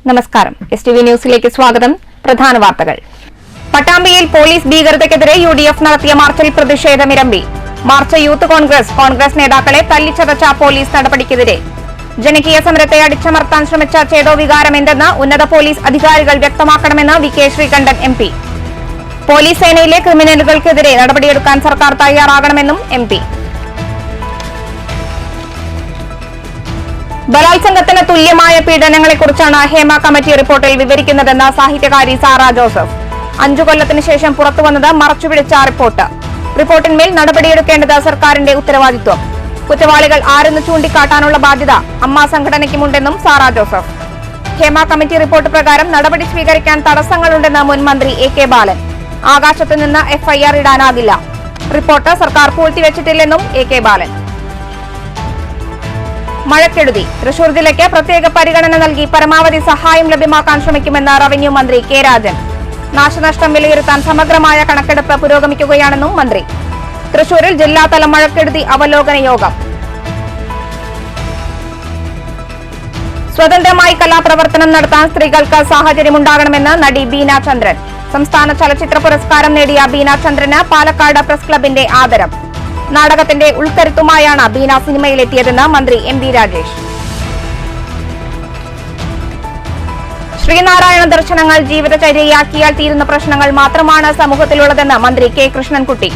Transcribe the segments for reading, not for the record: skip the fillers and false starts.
നമസ്കാരം. STV ന്യൂസിലേക്ക് സ്വാഗതം. പ്രധാന വാർത്തകൾ. പട്ടാമ്പിയിൽ പോലീസ് ഭീകരതയ്ക്കെതിരെ UDF നടത്തിയ മാർച്ചിൽ പ്രതിഷേധമിരമ്പി. മാർച്ച് യൂത്ത് കോൺഗ്രസ് നേതാക്കളെ തല്ലിച്ചതച്ച പോലീസ് നടപടിക്കെതിരെ. ജനകീയ സമരത്തെ അടിച്ചമർത്താൻ ശ്രമിച്ച ചേതോവികാരം എന്തെന്ന് ഉന്നത പോലീസ് അധികാരികൾ വ്യക്തമാക്കണമെന്ന് VK ശ്രീകണ്ഠൻ MP. പോലീസ് സേനയിലെ ക്രിമിനലുകൾക്കെതിരെ നടപടിയെടുക്കാൻ സർക്കാർ തയ്യാറാകണമെന്നും MP. ബലാത്സംഗത്തിന് തുല്യമായ പീഡനങ്ങളെക്കുറിച്ചാണ് ഹേമ കമ്മിറ്റി റിപ്പോർട്ടിൽ വിവരിക്കുന്നതെന്ന് സാഹിത്യകാരി സാറ ജോസഫ്. 5 കൊല്ലത്തിന് ശേഷം പുറത്തുവന്നത് മറച്ചുപിടിച്ച റിപ്പോർട്ട്. റിപ്പോർട്ടിന്മേൽ നടപടിയെടുക്കേണ്ടത് സർക്കാരിന്റെ ഉത്തരവാദിത്വം. കുറ്റവാളികൾ ആരെന്ന് ചൂണ്ടിക്കാട്ടാനുള്ള ബാധ്യത അമ്മ സംഘടനയ്ക്കുമുണ്ടെന്നും സാറ ജോസഫ്. ഹേമ കമ്മിറ്റി റിപ്പോർട്ട് പ്രകാരം നടപടി സ്വീകരിക്കാൻ തടസ്സങ്ങളുണ്ടെന്ന് മുൻ മന്ത്രി AK ബാലൻ. ആകാശത്ത് നിന്ന് FIR ഇടാനാകില്ല. റിപ്പോർട്ട് സർക്കാർ പൂഴ്ത്തിവെച്ചിട്ടില്ലെന്നും AK ബാലൻ. മഴക്കെടുതി. തൃശൂർ ജില്ലയ്ക്ക് പ്രത്യേക പരിഗണന നൽകി പരമാവധി സഹായം ലഭ്യമാക്കാൻ ശ്രമിക്കുമെന്ന് റവന്യൂ മന്ത്രി K രാജൻ. നാശനഷ്ടം വിലയിരുത്താൻ സമഗ്രമായ കണക്കെടുപ്പ് പുരോഗമിക്കുകയാണെന്നും മന്ത്രി. തൃശൂരിൽ ജില്ലാതല മഴക്കെടുതി അവലോകന യോഗം. സ്വതന്ത്രമായി കലാപ്രവർത്തനം നടത്താൻ സ്ത്രീകൾക്ക് സാഹചര്യമുണ്ടാകണമെന്ന് നടി ബീന ചന്ദ്രൻ. സംസ്ഥാന ചലച്ചിത്ര പുരസ്കാരം നേടിയ ബീന ചന്ദ്രന് പാലക്കാട് പ്രസ് ക്ലബിന്റെ ആദരം. നാടകത്തിന്റെ ഉൾക്കരുത്തുമായാണ് ബീന സിനിമയിലെത്തിയതെന്ന് മന്ത്രി MB രാജേഷ്. ശ്രീനാരായണ ദർശനങ്ങൾ ജീവിതചര്യയാക്കിയാൽ തീരുന്ന പ്രശ്നങ്ങൾ മാത്രമാണ് സമൂഹത്തിലുള്ളതെന്ന് മന്ത്രി K കൃഷ്ണൻകുട്ടി.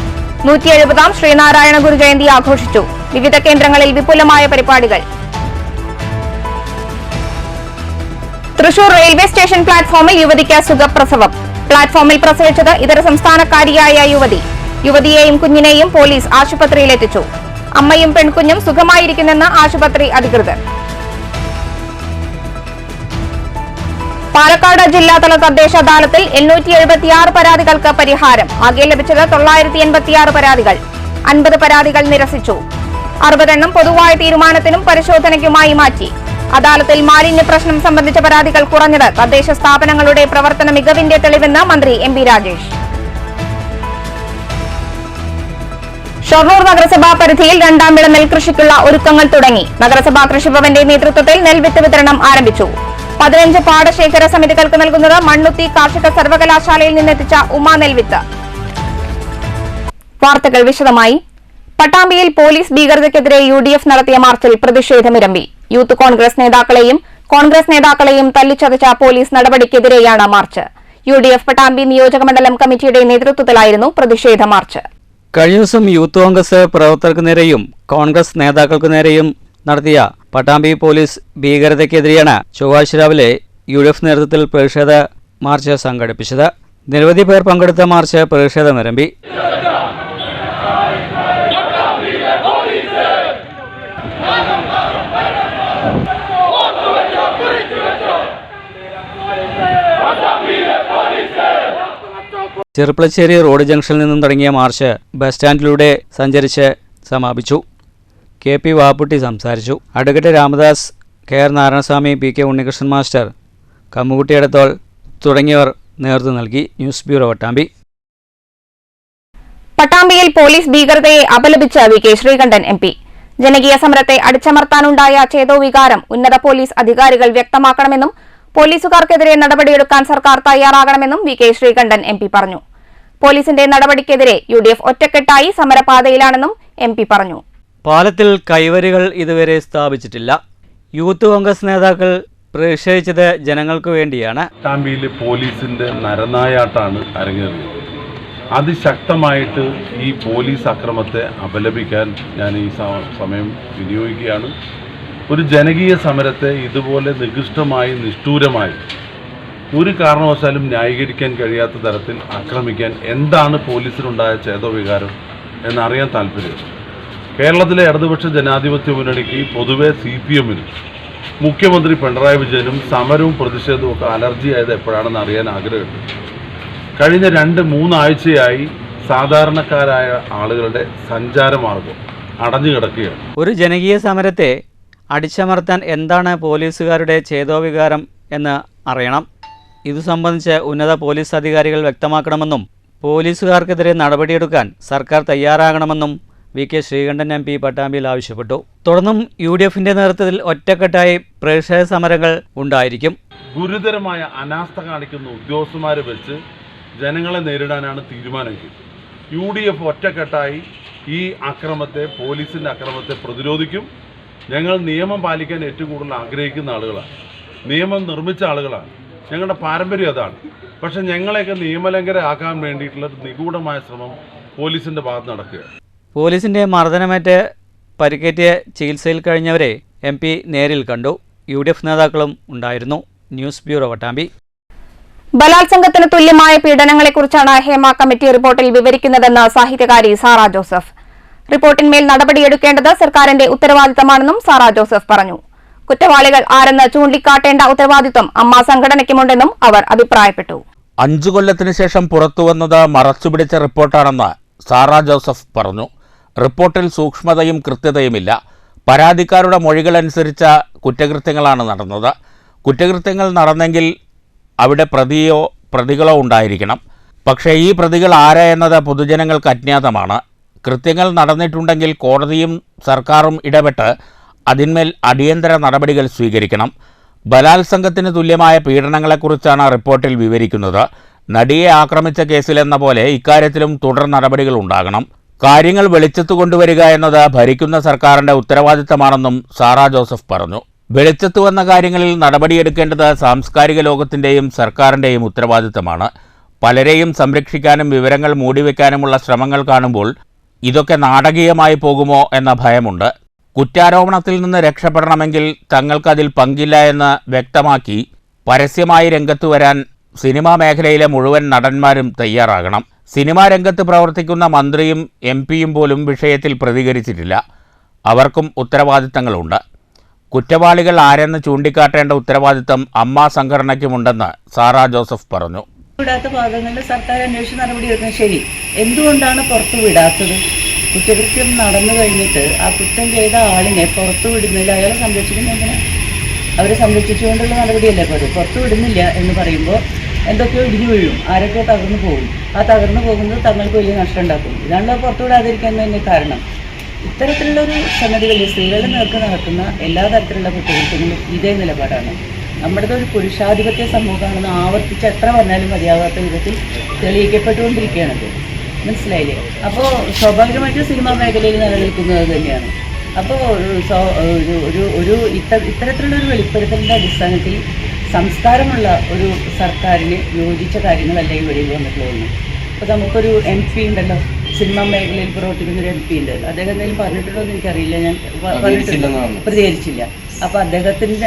170-ാം ശ്രീനാരായണ ഗുരുജയന്തി ആഘോഷിച്ചു. വിവിധ കേന്ദ്രങ്ങളിൽ വിപുലമായ പരിപാടികൾ. തൃശൂർ റെയിൽവേ സ്റ്റേഷൻ പ്ലാറ്റ്ഫോമിൽ യുവതിക്ക് സുഖപ്രസവം. പ്ലാറ്റ്ഫോമിൽ പ്രസവിച്ചത് ഇതര സംസ്ഥാനക്കാരിയായ യുവതി. യുവതിയെയും കുഞ്ഞിനെയും പോലീസ് ആശുപത്രിയിലെത്തിച്ചു. അമ്മയും പെൺകുഞ്ഞും സുഖമായിരിക്കുന്നെന്ന് ആശുപത്രി അധികൃതർ. പാലക്കാട് ജില്ലാതല തദ്ദേശ അദാലത്തിൽ 876 പരാതികൾക്ക് പരിഹാരം. ആകെ ലഭിച്ചത് 986 പരാതികൾ. 50 പരാതികൾ നിരസിച്ചു. 60 എണ്ണം പൊതുവായ തീരുമാനത്തിനും പരിശോധനയ്ക്കുമായി മാറ്റി. അദാലത്തിൽ മാലിന്യ പ്രശ്നം സംബന്ധിച്ച പരാതികൾ കുറഞ്ഞത് തദ്ദേശ സ്ഥാപനങ്ങളുടെ പ്രവർത്തന മികവിന്റെ തെളിവെന്ന് മന്ത്രി MB രാജേഷ്. ഷൊർണൂർ നഗരസഭാ പരിധിയിൽ 2ാം വിള നെൽകൃഷിക്കുള്ള ഒരുക്കങ്ങൾ തുടങ്ങി. നഗരസഭാ കൃഷിഭവന്റെ നേതൃത്വത്തിൽ നെൽവിത്ത് വിതരണം ആരംഭിച്ചു. 15 പാടശേഖര സമിതികൾക്ക് നൽകുന്നത് മണ്ണുത്തി കാർഷിക സർവകലാശാലയിൽ നിന്നെത്തിച്ച ഉമാ നെൽവിത്ത്. വാർത്തകൾ വിശദമായി. പട്ടാമ്പിയിൽ പോലീസ് ഭീകരതയ്ക്കെതിരെ UDF നടത്തിയ മാർച്ചിൽ പ്രതിഷേധമിരമ്പി. യൂത്ത് കോൺഗ്രസ് നേതാക്കളെയും തല്ലിച്ചതച്ച പോലീസ് നടപടിക്കെതിരെയാണ് മാർച്ച്. UDF പട്ടാമ്പി നിയോജകമണ്ഡലം കമ്മിറ്റിയുടെ നേതൃത്വത്തിലായിരുന്നു പ്രതിഷേധ മാർച്ച്. കഴിഞ്ഞ ദിവസം യൂത്ത് കോൺഗ്രസ് പ്രവർത്തകർക്ക് നേരെയും കോൺഗ്രസ് നേതാക്കൾക്ക് നേരെയും നടത്തിയ പട്ടാമ്പി പോലീസ് ഭീകരതയ്ക്കെതിരെയാണ് ചൊവ്വാഴ്ച രാവിലെ UDF നേതൃത്വത്തിൽ പ്രതിഷേധ മാർച്ച് സംഘടിപ്പിച്ചത്. നിരവധി പേർ പങ്കെടുത്ത മാർച്ച് പ്രതിഷേധമിരമ്പി. ചെറുപ്പളശ്ശേരി റോഡ് ജംഗ്ഷനിൽ നിന്നും തുടങ്ങിയ മാർച്ച് ബസ് സ്റ്റാൻഡിലൂടെ സഞ്ചരിച്ച് സമാപിച്ചു. KP വാപ്പുട്ടി സംസാരിച്ചു. Advocate Ramadas, KR Narayanaswamy, PK Unnikrishnan master, Kammukutty Edathol തുടങ്ങിയവർ നേതൃത്വം നൽകി. News bureau Pattambi. പട്ടാമ്പിയിൽ പോലീസ് ഭീകരതയെ അപലപിച്ച VK ശ്രീകണ്ഠൻ MP. ജനകീയ സമരത്തെ അടിച്ചമർത്താനുണ്ടായ ചേതോവികാരം ഉന്നത പോലീസ് അധികാരികൾ വ്യക്തമാക്കണമെന്നും പോലീസുകാർക്കെതിരെ നടപടിയെടുക്കാൻ സർക്കാർ തയ്യാറാകണമെന്നും VK ശ്രീകണ്ഠൻ MP പറഞ്ഞു. പോലീസിന്റെ നടപടിക്കെതിരെ UDF ഒറ്റക്കെട്ടായി സമരപാതയിലാണെന്നും MP പറഞ്ഞു. പാലത്തിൽ കൈവരികൾ ഇതുവരെ സ്ഥാപിച്ചിട്ടില്ല. യൂത്ത് കോൺഗ്രസ് നേതാക്കൾ പ്രതിഷേധിച്ചത് ജനങ്ങൾക്ക് വേണ്ടിയാണ്. പട്ടാമ്പിയിലെ പോലീസിന്റെ നരനായാട്ടാണ് അരങ്ങേറിയത്. അതിശക്തമായിട്ട് ഈ പോലീസ് അക്രമത്തെ അപലപിക്കാൻ ഞാൻ ഈ സമയം വിനിയോഗിക്കുകയാണ്. ഒരു ജനകീയ സമരത്തെ ഇതുപോലെ നികൃഷ്ടമായി നിഷ്ഠൂരമായി ഒരു കാരണവശാലും ന്യായീകരിക്കാൻ കഴിയാത്ത തരത്തിൽ ആക്രമിക്കാൻ എന്താണ് പോലീസിനുണ്ടായ ചേതോവികാരം എന്നറിയാൻ താല്പര്യം. കേരളത്തിലെ ഇടതുപക്ഷ ജനാധിപത്യ മുന്നണിക്ക് പൊതുവെ CPM-നും മുഖ്യമന്ത്രി പിണറായി വിജയനും സമരവും പ്രതിഷേധവും ഒക്കെ അലർജി ആയത് എപ്പോഴാണെന്ന് അറിയാൻ ആഗ്രഹമുണ്ട്. കഴിഞ്ഞ 2-3 ആഴ്ചയായി സാധാരണക്കാരായ ആളുകളുടെ സഞ്ചാരമാർഗം അടഞ്ഞു കിടക്കുകയാണ്. ഒരു ജനകീയ സമരത്തെ അടിച്ചമർത്താൻ എന്താണ് പോലീസുകാരുടെ ചേതോവികാരം എന്ന് അറിയണം. ഇതു സംബന്ധിച്ച് ഉന്നത പോലീസ് അധികാരികൾ വ്യക്തമാക്കണമെന്നും പോലീസുകാർക്കെതിരെ നടപടിയെടുക്കാൻ സർക്കാർ തയ്യാറാകണമെന്നും VK ശ്രീകണ്ഠൻ MP പട്ടാമ്പിയിൽ ആവശ്യപ്പെട്ടു. തുടർന്നും UDFന്റെ നേതൃത്വത്തിൽ ഒറ്റക്കെട്ടായി പ്രതിഷേധ സമരങ്ങൾ ഉണ്ടായിരിക്കും. ഗുരുതരമായ അനാസ്ഥ കാണിക്കുന്ന ഉദ്യോഗസ്ഥന്മാരെ വെച്ച് ജനങ്ങളെ നേരിടാനാണ് തീരുമാനമെങ്കിൽ UDF ഒറ്റക്കെട്ടായി ഈ അക്രമത്തെ, പോലീസിൻ്റെ അക്രമത്തെ പ്രതിരോധിക്കും. ഞങ്ങൾ നിയമം പാലിക്കാൻ ഏറ്റവും കൂടുതൽ ആഗ്രഹിക്കുന്ന ആളുകളാണ്, നിയമം നിർമ്മിച്ച ആളുകളാണ്, ഞങ്ങളുടെ പാരമ്പര്യം അതാണ്. പക്ഷെ ഞങ്ങളെയൊക്കെ നിയമലംഘനരാക്കാൻ വേണ്ടിയിട്ടുള്ള നിഗൂഢമായ ശ്രമം പോലീസിൻ്റെ ഭാഗത്ത് നടക്കുക. പോലീസിൻ്റെ മർദ്ദനമേറ്റ് പരിക്കേറ്റ് ചികിത്സയിൽ കഴിഞ്ഞവരെ MP നേരിൽ കണ്ടു. UDF നേതാക്കളും ഉണ്ടായിരുന്നു. News bureau Pattambi. ബലാത്സംഗത്തിന് തുല്യമായ പീഡനങ്ങളെക്കുറിച്ചാണ് ഹേമ കമ്മിറ്റി റിപ്പോർട്ടിൽ വിവരിക്കുന്നതെന്ന് സാഹിത്യകാരി സാറ ജോസഫ്. റിപ്പോർട്ടിന്മേൽ നടപടിയെടുക്കേണ്ടത് സർക്കാരിന്റെ ഉത്തരവാദിത്തമാണെന്നും സാറ ജോസഫ് പറഞ്ഞു. കുറ്റവാളികൾ ആരെന്ന് ചൂണ്ടിക്കാട്ടേണ്ട ഉത്തരവാദിത്തം അമ്മ സംഘടനയ്ക്കുമുണ്ടെന്നും അവർ അഭിപ്രായപ്പെട്ടു. 5 കൊല്ലത്തിന് ശേഷം പുറത്തുവന്നത് മറച്ചുപിടിച്ച റിപ്പോർട്ടാണെന്ന് സാറ ജോസഫ് പറഞ്ഞു. റിപ്പോർട്ടിൽ സൂക്ഷ്മതയും കൃത്യതയുമില്ല. പരാതിക്കാരുടെ മൊഴികളനുസരിച്ച കുറ്റകൃത്യങ്ങളാണ് നടന്നത്. കുറ്റകൃത്യങ്ങൾ നടന്നെങ്കിൽ അവിടെ പ്രതിയോ പ്രതികളോ ഉണ്ടായിരിക്കണം. പക്ഷേ ഈ പ്രതികൾ ആരാ എന്നത് പൊതുജനങ്ങൾക്ക് അജ്ഞാതമാണ്. കൃത്യങ്ങൾ നടന്നിട്ടുണ്ടെങ്കിൽ കോടതിയും സർക്കാരും ഇടപെട്ട് അതിന്മേൽ അടിയന്തര നടപടികൾ സ്വീകരിക്കണം. ബലാത്സംഗത്തിന് തുല്യമായ പീഡനങ്ങളെക്കുറിച്ചാണ് റിപ്പോർട്ടിൽ വിവരിക്കുന്നത്. നടിയെ ആക്രമിച്ച കേസിലെന്ന പോലെ ഇക്കാര്യത്തിലും തുടർ നടപടികൾ ഉണ്ടാകണം. കാര്യങ്ങൾ വെളിച്ചത്ത് കൊണ്ടുവരിക എന്നത് ഭരിക്കുന്ന സർക്കാരിൻ്റെ ഉത്തരവാദിത്തമാണെന്നും സാറ ജോസഫ് പറഞ്ഞു. വെളിച്ചത്ത് വന്ന കാര്യങ്ങളിൽ നടപടിയെടുക്കേണ്ടത് സാംസ്കാരിക ലോകത്തിൻ്റെയും സർക്കാരിൻ്റെയും ഉത്തരവാദിത്തമാണ്. പലരെയും സംരക്ഷിക്കാനും വിവരങ്ങൾ മൂടിവെക്കാനുമുള്ള ശ്രമങ്ങൾ കാണുമ്പോൾ ഇതൊക്കെ നാടകീയമായി പോകുമോ എന്ന ഭയമുണ്ട്. കുറ്റാരോപണത്തിൽ നിന്ന് രക്ഷപ്പെടണമെങ്കിൽ തങ്ങൾക്കതിൽ പങ്കില്ല എന്ന് വ്യക്തമാക്കി പരസ്യമായി രംഗത്ത് വരാൻ സിനിമാ മേഖലയിലെ മുഴുവൻ നടന്മാരും തയ്യാറാകണം. സിനിമാ രംഗത്ത് പ്രവർത്തിക്കുന്ന മന്ത്രിയും MP-യും പോലും വിഷയത്തിൽ പ്രതികരിച്ചിട്ടില്ല. അവർക്കും ഉത്തരവാദിത്തങ്ങളുണ്ട്. കുറ്റവാളികൾ ആരെന്ന് ചൂണ്ടിക്കാട്ടേണ്ട ഉത്തരവാദിത്തം അമ്മ സംഘടനയ്ക്കുമുണ്ടെന്ന് സാറ ജോസഫ് പറഞ്ഞു. വിടാത്ത ഭാഗങ്ങളിൽ സർക്കാർ അന്വേഷണ നടപടിയെടുക്കുന്നത് ശരി. എന്തുകൊണ്ടാണ് പുറത്തു വിടാത്തത്? കുറ്റകൃത്യം നടന്നു കഴിഞ്ഞിട്ട് ആ കുറ്റം ചെയ്ത ആളിനെ പുറത്തു വിടുന്നില്ല, അയാളെ സംരക്ഷിക്കുന്നതിന് അവരെ സംരക്ഷിച്ചുകൊണ്ടുള്ള നടപടിയല്ലേ പോലും. പുറത്തു വിടുന്നില്ല എന്ന് പറയുമ്പോൾ എന്തൊക്കെയോ ഇടിഞ്ഞു വീഴും, ആരൊക്കെയോ തകർന്നു പോകും. ആ തകർന്നു പോകുന്നത് തങ്ങൾക്ക് വലിയ നഷ്ടം ഉണ്ടാക്കും. ഇതാണല്ലോ പുറത്തു വിടാതിരിക്കാൻ തന്നെ കാരണം. ഇത്തരത്തിലുള്ളൊരു സംഗതികളിൽ സ്ത്രീകളുടെ നേർക്ക് നടക്കുന്ന എല്ലാ തരത്തിലുള്ള കുറ്റകൃത്യങ്ങളും ഇതേ നിലപാടാണ്. നമ്മുടെ ഒരു പുരുഷാധിപത്യ സമൂഹമാണെന്ന് ആവർത്തിച്ച് എത്ര പറഞ്ഞാലും മതിയാകാത്ത വിധത്തിൽ തെളിയിക്കപ്പെട്ടുകൊണ്ടിരിക്കുകയാണത്. മനസ്സിലായില്ലേ? അപ്പോൾ സ്വാഭാവികമായിട്ടും സിനിമാ മേഖലയിൽ നിലനിൽക്കുന്നത് തന്നെയാണ്. അപ്പോൾ ഇത്തരത്തിലുള്ളൊരു വെളിപ്പെടുത്തലിൻ്റെ അടിസ്ഥാനത്തിൽ സംസ്കാരമുള്ള ഒരു സർക്കാരിന് യോജിച്ച കാര്യങ്ങളല്ല ഈ വെളിയിൽ വന്നിട്ടുള്ളതെന്ന്. അപ്പോൾ നമുക്കൊരു MP ഉണ്ടല്ലോ, സിനിമാ മേഖലയിൽ പ്രവർത്തിക്കുന്നൊരു MP ഉണ്ട്. അദ്ദേഹം എന്തെങ്കിലും പറഞ്ഞിട്ടുണ്ടോ എന്ന് എനിക്കറിയില്ല, ഞാൻ പ്രതികരിച്ചില്ല. അപ്പോൾ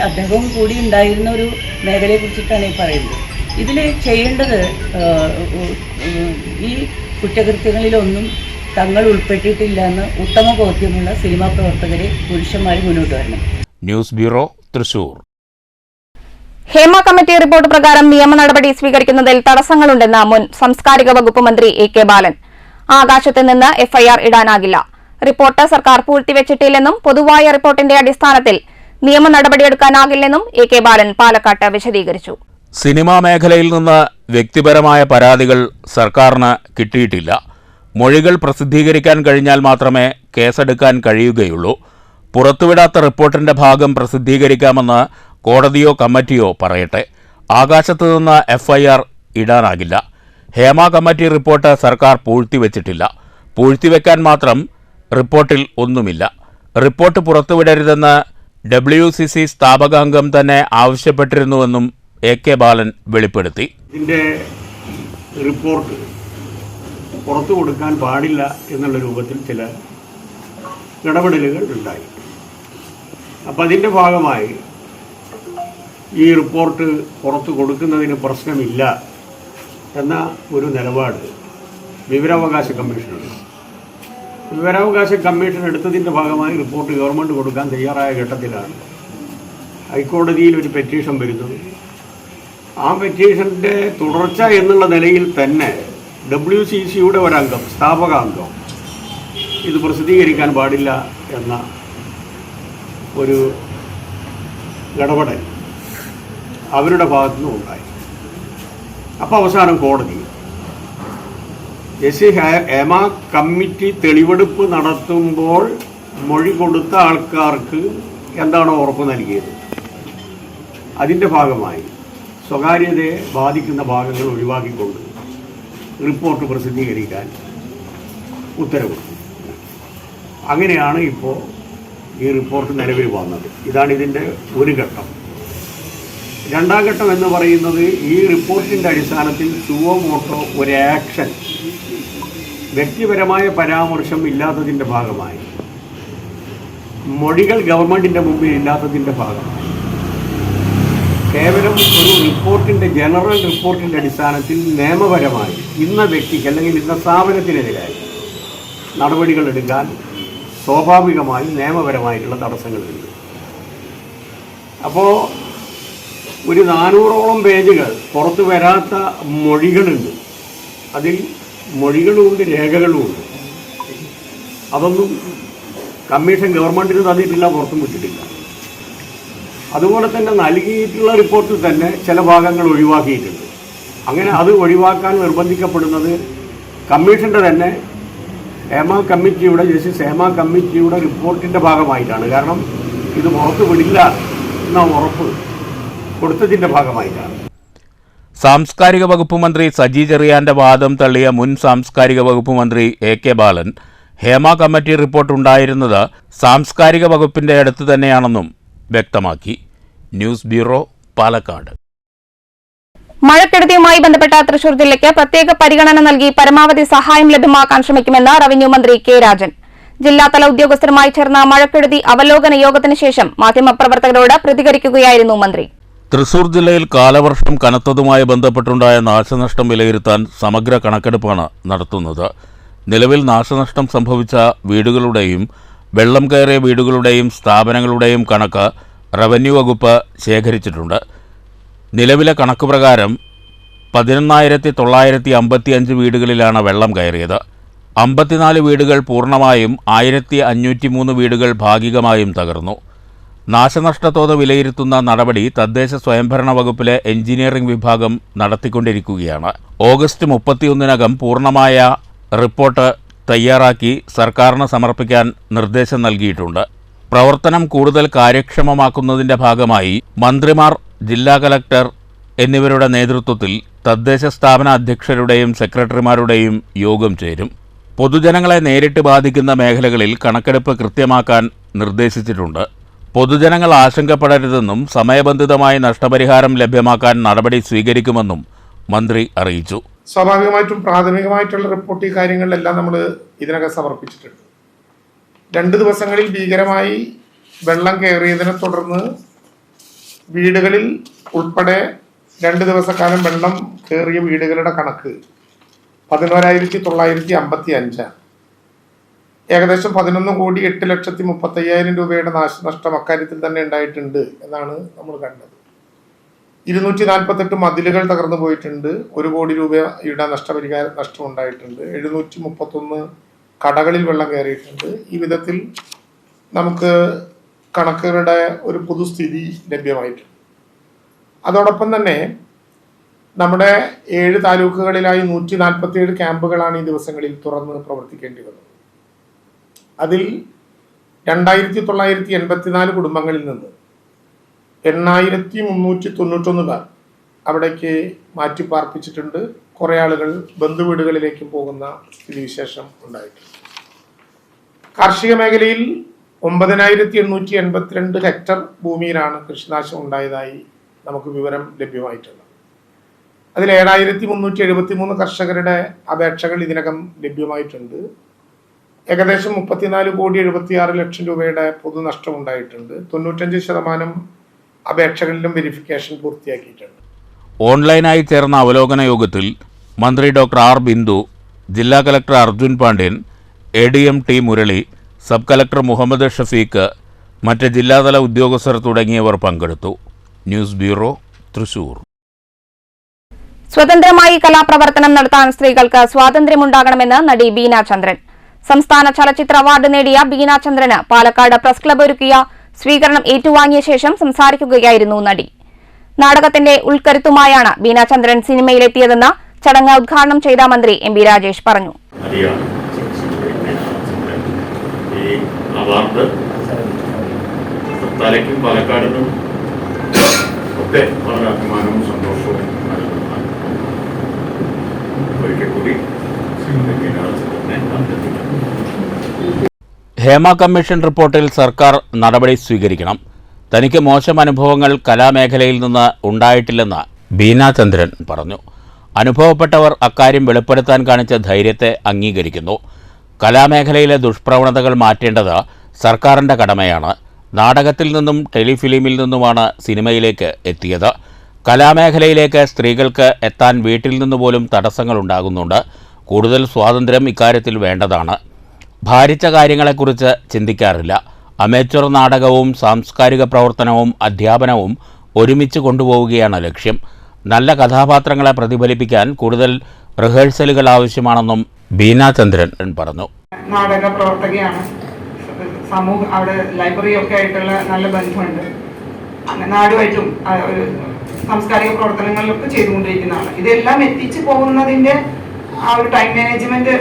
അദ്ദേഹവും കൂടി ഉണ്ടായിരുന്ന ഒരു മേഖലയെ കുറിച്ചിട്ടാണ് ഈ പറയുന്നത്. ഇതിൽ ചെയ്യേണ്ടത് ഈ കുറ്റകൃത്യങ്ങളിലൊന്നും തങ്ങൾ ഉൾപ്പെട്ടിട്ടില്ല എന്ന് ഉത്തമ ബോധ്യമുള്ള സിനിമാ പ്രവർത്തകരെ, പുരുഷന്മാരെ മുന്നോട്ട് വരണം. News bureau, Thrissur. Hema committee report പ്രകാരം നിയമ നടപടി സ്വീകരിക്കുന്നതിൽ തടസ്സങ്ങളുണ്ടെന്ന് മുൻ സാംസ്കാരിക വകുപ്പ് മന്ത്രി AK ബാലൻ. ആകാശത്ത് നിന്ന് FIR ഇടാനാകില്ല. റിപ്പോർട്ട് സർക്കാർ പൂഴ്ത്തിവെച്ചിട്ടില്ലെന്നും പൊതുവായ റിപ്പോർട്ടിന്റെ അടിസ്ഥാനത്തിൽ നിയമ നടപടിയെടുക്കാനാകില്ലെന്നും AK ബാലൻ പാലക്കാട്ട് വിശദീകരിച്ചു. സിനിമാ മേഖലയിൽ നിന്ന് വ്യക്തിപരമായ പരാതികൾ സർക്കാരിന് കിട്ടിയിട്ടില്ല. മൊഴികൾ പ്രസിദ്ധീകരിക്കാൻ കഴിഞ്ഞാൽ മാത്രമേ കേസെടുക്കാൻ കഴിയുകയുള്ളൂ. പുറത്തുവിടാത്ത റിപ്പോർട്ടിന്റെ ഭാഗം പ്രസിദ്ധീകരിക്കാമെന്ന് കോടതിയോ കമ്മിറ്റിയോ പറയട്ടെ. ആകാശത്ത് നിന്ന് FIR ഇടാനാകില്ല. ഹേമ കമ്മിറ്റി റിപ്പോർട്ട് സർക്കാർ പൂഴ്ത്തിവെച്ചിട്ടില്ല. പൂഴ്ത്തിവെക്കാൻ മാത്രം റിപ്പോർട്ടിൽ ഒന്നുമില്ല. റിപ്പോർട്ട് പുറത്തുവിടരുതെന്ന് WCC സ്ഥാപകാംഗം തന്നെ ആവശ്യപ്പെട്ടിരുന്നുവെന്നും AK ബാലൻ വെളിപ്പെടുത്തി. ഇതിൻ്റെ റിപ്പോർട്ട് പുറത്തു കൊടുക്കാൻ പാടില്ല എന്നുള്ള രൂപത്തിൽ ചില ഇടപെടലുകൾ ഉണ്ടായി. അപ്പം അതിൻ്റെ ഭാഗമായി ഈ റിപ്പോർട്ട് പുറത്തു കൊടുക്കുന്നതിന് പ്രശ്നമില്ല എന്ന ഒരു നിലപാട് വിവരാവകാശ കമ്മീഷനുണ്ട്. വിവരാവകാശ കമ്മീഷൻ എടുത്തതിൻ്റെ ഭാഗമായി റിപ്പോർട്ട് ഗവൺമെൻറ് കൊടുക്കാൻ തയ്യാറായ ഘട്ടത്തിലാണ് ഹൈക്കോടതിയിൽ ഒരു പെറ്റീഷൻ വരുന്നത്. ആ പെറ്റീഷൻ്റെ തുടർച്ച എന്നുള്ള നിലയിൽ തന്നെ WCCയുടെ ഒരംഗം, സ്ഥാപകാംഗം, ഇത് പ്രസിദ്ധീകരിക്കാൻ പാടില്ല എന്ന ഒരു ഇടപെടൽ അവരുടെ ഭാഗത്തുനിന്നും ഉണ്ടായി. അപ്പോൾ അവസാനം കോടതി ഹേമ കമ്മിറ്റി തെളിവെടുപ്പ് നടത്തുമ്പോൾ മൊഴി കൊടുത്ത ആൾക്കാർക്ക് എന്താണോ ഉറപ്പ് നൽകിയത് അതിൻ്റെ ഭാഗമായി സ്വകാര്യതയെ ബാധിക്കുന്ന ഭാഗങ്ങൾ ഒഴിവാക്കിക്കൊണ്ട് റിപ്പോർട്ട് പ്രസിദ്ധീകരിക്കാൻ ഉത്തരവ്. അങ്ങനെയാണ് ഇപ്പോൾ ഈ റിപ്പോർട്ട് നിലവിൽ വന്നത്. ഇതാണ് ഇതിൻ്റെ ഒരു ഘട്ടം. രണ്ടാം ഘട്ടം എന്ന് പറയുന്നത് ഈ റിപ്പോർട്ടിൻ്റെ അടിസ്ഥാനത്തിൽ സുവോ മോട്ടോ ഒരു ആക്ഷൻ, വ്യക്തിപരമായ പരാമർശം ഇല്ലാത്തതിൻ്റെ ഭാഗമായി, മൊഴികൾ ഗവൺമെൻറ്റിൻ്റെ മുമ്പിൽ ഇല്ലാത്തതിൻ്റെ ഭാഗമായി, കേവലം ഒരു റിപ്പോർട്ടിൻ്റെ ജനറൽ റിപ്പോർട്ടിൻ്റെ അടിസ്ഥാനത്തിൽ നിയമപരമായി ഇന്ന വ്യക്തിക്ക് അല്ലെങ്കിൽ ഇന്ന സ്ഥാപനത്തിനെതിരായി നടപടികൾ എടുക്കാൻ സ്വാഭാവികമായി നിയമപരമായിട്ടുള്ള തടസ്സങ്ങളുണ്ട്. അപ്പോൾ ഒരു 400ഓളം പേജുകൾ പുറത്തു വരാത്ത മൊഴികളുണ്ട്. അതിൽ മൊഴികളുമുണ്ട്, രേഖകളുമുണ്ട്. അതൊന്നും കമ്മീഷൻ ഗവൺമെൻറ്റിന് തന്നിട്ടില്ല, പുറത്തും വിട്ടിട്ടില്ല. അതുപോലെ തന്നെ നൽകിയിട്ടുള്ള റിപ്പോർട്ടിൽ തന്നെ ചില ഭാഗങ്ങൾ ഒഴിവാക്കിയിട്ടുണ്ട്. അങ്ങനെ അത് ഒഴിവാക്കാൻ നിർബന്ധിക്കപ്പെടുന്നത് കമ്മീഷൻ്റെ തന്നെ ജസ്റ്റിസ് ഹേമ കമ്മിറ്റിയുടെ റിപ്പോർട്ടിൻ്റെ ഭാഗമായിട്ടാണ്. കാരണം ഇത് പുറത്ത് വിടില്ല എന്ന ഉറപ്പ് കൊടുത്തതിൻ്റെ ഭാഗമായിട്ടാണ്. സാംസ്കാരിക വകുപ്പ് മന്ത്രി സജി ചെറിയാന്റെ വാദം തള്ളിയ മുൻ സാംസ്കാരിക വകുപ്പ് മന്ത്രി AK ബാലൻ ഹേമ കമ്മിറ്റി റിപ്പോർട്ട് ഉണ്ടായിരുന്നത് സാംസ്കാരിക വകുപ്പിന്റെ അടുത്ത് തന്നെയാണെന്നും വ്യക്തമാക്കി. News bureau, Palakkad. മഴക്കെടുതിയുമായി ബന്ധപ്പെട്ട തൃശൂർ ജില്ലയ്ക്ക് പ്രത്യേക പരിഗണന നൽകി പരമാവധി സഹായം ലഭ്യമാക്കാൻ ശ്രമിക്കുമെന്ന് റവന്യൂ മന്ത്രി K രാജൻ. ജില്ലാതല ഉദ്യോഗസ്ഥരുമായി ചേർന്ന മഴക്കെടുതി അവലോകന യോഗത്തിന് ശേഷം മാധ്യമപ്രവർത്തകരോട് പ്രതികരിക്കുകയായിരുന്നു മന്ത്രി. തൃശൂർ ജില്ലയിൽ കാലവർഷം കനത്തതുമായി ബന്ധപ്പെട്ടുണ്ടായ നാശനഷ്ടം വിലയിരുത്താൻ സമഗ്ര കണക്കെടുപ്പാണ് നടത്തുന്നത്. നിലവിൽ നാശനഷ്ടം സംഭവിച്ച വീടുകളുടെയും വെള്ളം കയറിയ വീടുകളുടെയും സ്ഥാപനങ്ങളുടെയും കണക്ക് റവന്യൂ വകുപ്പ് ശേഖരിച്ചിട്ടുണ്ട്. നിലവിലെ കണക്ക് പ്രകാരം 11,955 വീടുകളിലാണ് വെള്ളം കയറിയത്. 54 വീടുകൾ പൂർണ്ണമായും 1,503 വീടുകൾ ഭാഗികമായും തകർന്നു. നാശനഷ്ടത്തോത് വിലയിരുത്തുന്ന നടപടി തദ്ദേശ സ്വയംഭരണ വകുപ്പിലെ എഞ്ചിനീയറിംഗ് വിഭാഗം നടത്തിക്കൊണ്ടിരിക്കുകയാണ്. ഓഗസ്റ്റ് 31-നകം പൂർണ്ണമായ റിപ്പോർട്ട് തയ്യാറാക്കി സർക്കാരിന് സമർപ്പിക്കാൻ നിർദ്ദേശം നൽകിയിട്ടുണ്ട്. പ്രവർത്തനം കൂടുതൽ കാര്യക്ഷമമാക്കുന്നതിൻ്റെ ഭാഗമായി മന്ത്രിമാർ, ജില്ലാ കലക്ടർ എന്നിവരുടെ നേതൃത്വത്തിൽ തദ്ദേശ സ്ഥാപന അധ്യക്ഷരുടെയും സെക്രട്ടറിമാരുടെയും യോഗം ചേരും. പൊതുജനങ്ങളെ നേരിട്ട് ബാധിക്കുന്ന മേഖലകളിൽ കണക്കെടുപ്പ് കൃത്യമാക്കാൻ നിർദ്ദേശിച്ചിട്ടുണ്ട്. പൊതുജനങ്ങൾ ആശങ്കപ്പെടരുതെന്നും സമയബന്ധിതമായി നഷ്ടപരിഹാരം ലഭ്യമാക്കാൻ നടപടി സ്വീകരിക്കുമെന്നും മന്ത്രി അറിയിച്ചു. സ്വാഭാവികമായിട്ടും പ്രാഥമികമായിട്ടുള്ള റിപ്പോർട്ട് ഈ കാര്യങ്ങളിലെല്ലാം നമ്മൾ ഇതിനകം സമർപ്പിച്ചിട്ടുണ്ട്. 2 ദിവസങ്ങളിൽ ഭീകരമായി വെള്ളം കയറിയതിനെ തുടർന്ന് വീടുകളിൽ ഉൾപ്പെടെ 2 ദിവസക്കാലം വെള്ളം കയറിയ വീടുകളുടെ കണക്ക് 11,955. ഏകദേശം 11,08,35,000 രൂപയുടെ നാശനഷ്ടം അക്കാര്യത്തിൽ തന്നെ ഉണ്ടായിട്ടുണ്ട് എന്നാണ് നമ്മൾ കണ്ടത്. 248 മതിലുകൾ തകർന്നു പോയിട്ടുണ്ട്. 1 കോടി രൂപയുടെ നഷ്ടം ഉണ്ടായിട്ടുണ്ട്. 731 കടകളിൽ വെള്ളം കയറിയിട്ടുണ്ട്. ഈ വിധത്തിൽ നമുക്ക് കണക്കുകളുടെ ഒരു പൊതുസ്ഥിതി ലഭ്യമായിട്ടുണ്ട്. അതോടൊപ്പം തന്നെ നമ്മുടെ 7 താലൂക്കുകളിലായി 147 ക്യാമ്പുകളാണ് ഈ ദിവസങ്ങളിൽ തുറന്ന് പ്രവർത്തിക്കേണ്ടി വന്നത്. അതിൽ 2,984 കുടുംബങ്ങളിൽ നിന്ന് 8,391 പേർ അവിടേക്ക് മാറ്റിപ്പാർപ്പിച്ചിട്ടുണ്ട്. കുറേ ആളുകൾ ബന്ധുവീടുകളിലേക്കും പോകുന്ന സ്ഥിതിവിശേഷം ഉണ്ടായിട്ടുണ്ട്. കാർഷിക മേഖലയിൽ 9,882 ഹെക്ടർ ഭൂമിയിലാണ് കൃഷിനാശം ഉണ്ടായതായി നമുക്ക് വിവരം ലഭ്യമായിട്ടുള്ളത്. അതിൽ 7,373 കർഷകരുടെ അപേക്ഷകൾ ഇതിനകം ലഭ്യമായിട്ടുണ്ട്. ഏകദേശം 34,76,00,000 രൂപയുടെ പൊതുനഷ്ടം ഉണ്ടായിട്ടുണ്ട്. 95% അപേക്ഷകളിലും വെരിഫിക്കേഷൻ പൂർത്തിയാക്കിയിട്ടുണ്ട്. ഓൺലൈനായി ചേർന്ന അവലോകന യോഗത്തിൽ മന്ത്രി ഡോക്ടർ R ബിന്ദു, ജില്ലാ collector Arjun Pandian, ADM T Murali, sub collector Muhammad Shafeeq, മറ്റ് ജില്ലാതല ഉദ്യോഗസ്ഥർ തുടങ്ങിയവർ പങ്കെടുത്തു. News bureau, Thrissur. സ്വതന്ത്രമായി കലാപ്രവർത്തനം നടത്താൻ സ്ത്രീകൾക്ക് സ്വാതന്ത്ര്യമുണ്ടാകണമെന്ന് നടി ബീന ചന്ദ്രൻ. സംസ്ഥാന ചലച്ചിത്ര അവാർഡ് നേടിയ ബീന ചന്ദ്രന് പാലക്കാട് പ്രസ് ക്ലബ്ബ് ഒരുക്കിയ സ്വീകരണം ഏറ്റുവാങ്ങിയ ശേഷം സംസാരിക്കുകയായിരുന്നു നടി. നാടകത്തിന്റെ ഉൾക്കരുത്തുമായാണ് ബീന ചന്ദ്രൻ സിനിമയിലെത്തിയതെന്ന് ചടങ്ങ് ഉദ്ഘാടനം ചെയ്ത മന്ത്രി MB രാജേഷ് പറഞ്ഞു. ഈ അവാർഡ് പാലക്കാടിനും ഒക്കെ വളരെ അഭിമാനവും സന്തോഷവും ഹേമ കമ്മീഷൻ റിപ്പോർട്ടിൽ സർക്കാർ നടപടി സ്വീകരിക്കണം. തനിക്ക് മോശം അനുഭവങ്ങൾ കലാമേഖലയിൽ നിന്ന് ഉണ്ടായിട്ടില്ലെന്ന് ബീന ചന്ദ്രൻ പറഞ്ഞു. അനുഭവപ്പെട്ടവർ അക്കാര്യം വെളിപ്പെടുത്താൻ കാണിച്ച ധൈര്യത്തെ അംഗീകരിക്കുന്നു. കലാമേഖലയിലെ ദുഷ്പ്രവണതകൾ മാറ്റേണ്ടത് സർക്കാരിൻ്റെ കടമയാണ്. നാടകത്തിൽ നിന്നും ടെലിഫിലിമിൽ നിന്നുമാണ് സിനിമയിലേക്ക് എത്തിയത്. കലാമേഖലയിലേക്ക് സ്ത്രീകൾക്ക് എത്താൻ വീട്ടിൽ നിന്നുപോലും തടസ്സങ്ങളുണ്ടാകുന്നുണ്ട്. കൂടുതൽ സ്വാതന്ത്ര്യം ഇക്കാര്യത്തിൽ വേണ്ടതാണ്. ഭാരിച്ച കാര്യങ്ങളെക്കുറിച്ച് ചിന്തിക്കാറില്ല. അമേച്വർ നാടകവും സാംസ്കാരിക പ്രവർത്തനവും അധ്യാപനവും ഒരുമിച്ച് കൊണ്ടുപോവുകയാണ് ലക്ഷ്യം. നല്ല കഥാപാത്രങ്ങളെ പ്രതിഫലിപ്പിക്കാൻ കൂടുതൽ റിഹേഴ്സലുകൾ ആവശ്യമാണെന്നും ബീന ചന്ദ്രൻ പറഞ്ഞു. നാടക പ്രവർത്തകയാണ്. അവിടെ ലൈബ്രറി ഒക്കെ ആയിട്ടുള്ള നല്ല ബന്ധമുണ്ട്. നാടുമായിട്ടും ഒരു സാംസ്കാരിക പ്രവർത്തനങ്ങളിലൊക്കെ ചെയ്തുകൊണ്ടിരിക്കുന്നതാണ്. ഇതെല്ലാം എത്തിച്ചു പോകുന്നതിന്റെ ആ ഒരു ടൈം മാനേജ്മെന്റ്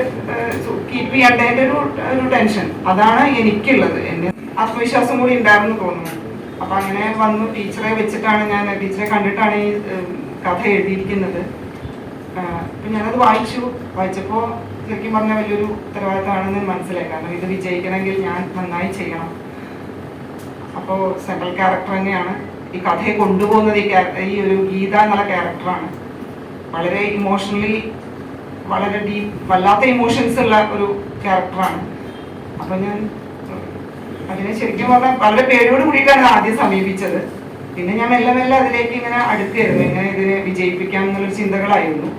കീപ്പ് ചെയ്യേണ്ടതിന്റെ ഒരു ടെൻഷൻ അതാണ് എനിക്കുള്ളത്. എന്റെ ആത്മവിശ്വാസം കൂടി ഉണ്ടായിരുന്നു തോന്നുന്നു. അപ്പൊ അങ്ങനെ വന്നു ടീച്ചറെ വെച്ചിട്ടാണ് ടീച്ചറെ കണ്ടിട്ടാണ് ഈ കഥ എഴുതിയിരിക്കുന്നത്. അപ്പൊ ഞാനത് വായിച്ചപ്പോ ശരിക്കും പറഞ്ഞാൽ വലിയൊരു ഉത്തരവാദിത്തമാണെന്ന് മനസ്സിലായി. കാരണം ഇത് വിജയിക്കണമെങ്കിൽ ഞാൻ നന്നായി ചെയ്യണം. അപ്പോൾ സെൻട്രൽ ക്യാരക്ടർ തന്നെയാണ് ഈ കഥയെ കൊണ്ടുപോകുന്നത്. ഈ ഒരു ഗീത എന്നുള്ള ക്യാരക്ടറാണ്. വളരെ ഇമോഷണലി വളരെ ഡീപ്പ് വല്ലാത്ത ഇമോഷൻസ് ഉള്ള ഒരു ക്യാരക്ടറാണ്. അപ്പൊ ഞാൻ അതിനെ ശരിക്കും പറഞ്ഞാൽ വളരെ പേരോട് കൂടിയിട്ടാണ് ആദ്യം സമീപിച്ചത്. പിന്നെ ഞാൻ മെല്ലെ മെല്ലെ അതിലേക്ക് ഇങ്ങനെ അടുക്കായിരുന്നു. ഇങ്ങനെ ഇതിനെ വിജയിപ്പിക്കാം എന്നുള്ളൊരു ചിന്തകളായിരുന്നു.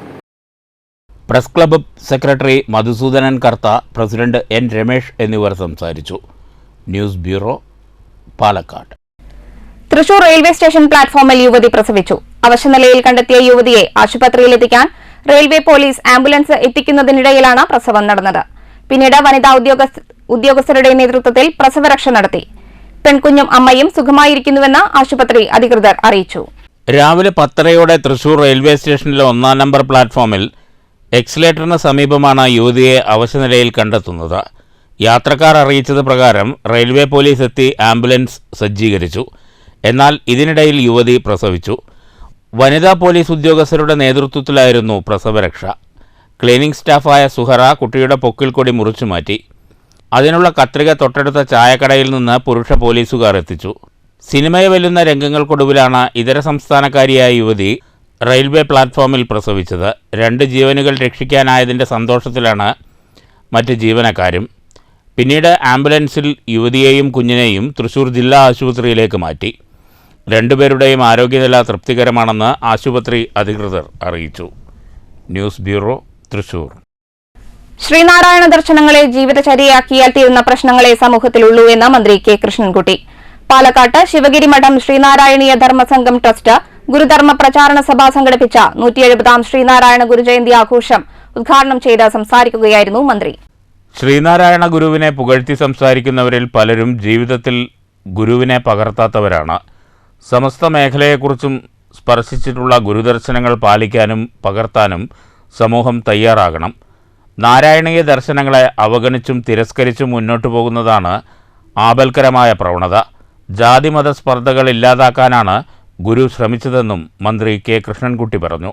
പ്രസ് ക്ലബ്ബ് സെക്രട്ടറി മധുസൂദനൻ കർത്ത, പ്രസിഡന്റ് എൻ രമേഷ് എന്നിവർ സംസാരിച്ചു. News bureau, Palakkad. Thrissur railway station പ്ലാറ്റ്ഫോമിൽ യുവതി പ്രസവിച്ചു. അവശനിലയിൽ കണ്ടെത്തിയ യുവതിയെ ആശുപത്രിയിലെത്തിക്കാൻ റെയിൽവേ പോലീസ് ആംബുലൻസ് എത്തിക്കുന്നതിനിടയിലാണ് പ്രസവം നടന്നത്. പിന്നീട് വനിതാ ഉദ്യോഗസ്ഥരുടെ നേതൃത്വത്തിൽ പ്രസവരക്ഷ നടത്തി. പെൺകുഞ്ഞും അമ്മയും സുഖമായിരിക്കുന്നുവെന്ന് ആശുപത്രി അധികൃതർ അറിയിച്ചു. രാവിലെ 10:30 തൃശൂർ റെയിൽവേ സ്റ്റേഷനിലെ 1-ാം നമ്പർ പ്ലാറ്റ്ഫോമിൽ എക്സലേറ്ററിന് സമീപമാണ് യുവതിയെ അവശനിലയിൽ കണ്ടെത്തുന്നത്. യാത്രക്കാർ അറിയിച്ചത് പ്രകാരം റെയിൽവേ പോലീസ് എത്തി ആംബുലൻസ് സജ്ജീകരിച്ചു. എന്നാൽ ഇതിനിടയിൽ യുവതി പ്രസവിച്ചു. വനിതാ പോലീസ് ഉദ്യോഗസ്ഥരുടെ നേതൃത്വത്തിലായിരുന്നു പ്രസവരക്ഷ. ക്ലീനിംഗ് സ്റ്റാഫായ സുഹറ കുട്ടിയുടെ പൊക്കിൽ കൊടി മുറിച്ചുമാറ്റി. അതിനുള്ള കത്രിക തൊട്ടടുത്ത ചായക്കടയിൽ നിന്ന് പുരുഷ പോലീസുകാർ എത്തിച്ചു. സിനിമയെ വെല്ലുന്ന രംഗങ്ങൾക്കൊടുവിലാണ് ഇതര സംസ്ഥാനക്കാരിയായ യുവതി റെയിൽവേ പ്ലാറ്റ്ഫോമിൽ പ്രസവിച്ചത്. 2 ജീവനുകൾ രക്ഷിക്കാനായതിൻ്റെ സന്തോഷത്തിലാണ് മറ്റ് ജീവനക്കാരും. പിന്നീട് ആംബുലൻസിൽ യുവതിയെയും കുഞ്ഞിനെയും തൃശൂർ ജില്ലാ ആശുപത്രിയിലേക്ക് മാറ്റി. 2 പേരുടെയും ആരോഗ്യനില തൃപ്തികരമാണെന്ന് ആശുപത്രി അധികൃതർ അറിയിച്ചു. News bureau, Thrissur. ശ്രീനാരായണ ദർശനങ്ങളെ ജീവിതചര്യയാക്കിയാൽ തീരുന്ന പ്രശ്നങ്ങളെ സമൂഹത്തിലുള്ളൂ എന്ന് മന്ത്രി കെ കൃഷ്ണൻകുട്ടി. പാലക്കാട്ട് ശിവഗിരി മഠം ശ്രീനാരായണീയ ധർമ്മസംഘം ട്രസ്റ്റ് ഗുരുധർമ്മ പ്രചാരണ സഭ സംഘടിപ്പിച്ച 170-ാം ശ്രീനാരായണ ഗുരുജയന്തി ആഘോഷം ഉദ്ഘാടനം ചെയ്ത് സംസാരിക്കുകയായിരുന്നു മന്ത്രി. ശ്രീനാരായണ ഗുരുവിനെ പുകഴ്ത്തി സംസാരിക്കുന്നവരിൽ പലരും ജീവിതത്തിൽ ഗുരുവിനെ പകർത്താത്തവരാണ്. സമസ്ത മേഖലയെക്കുറിച്ചും സ്പർശിച്ചിട്ടുള്ള ഗുരുദർശനങ്ങൾ പാലിക്കാനും പകർത്താനും സമൂഹം തയ്യാറാകണം. നാരായണീയ ദർശനങ്ങളെ അവഗണിച്ചും തിരസ്കരിച്ചും മുന്നോട്ടു പോകുന്നതാണ് ആപൽക്കരമായ പ്രവണത. ജാതിമത സ്പർദ്ധകൾ ഇല്ലാതാക്കാനാണ് ഗുരു ശ്രമിച്ചതെന്നും മന്ത്രി കെ കൃഷ്ണൻകുട്ടി പറഞ്ഞു.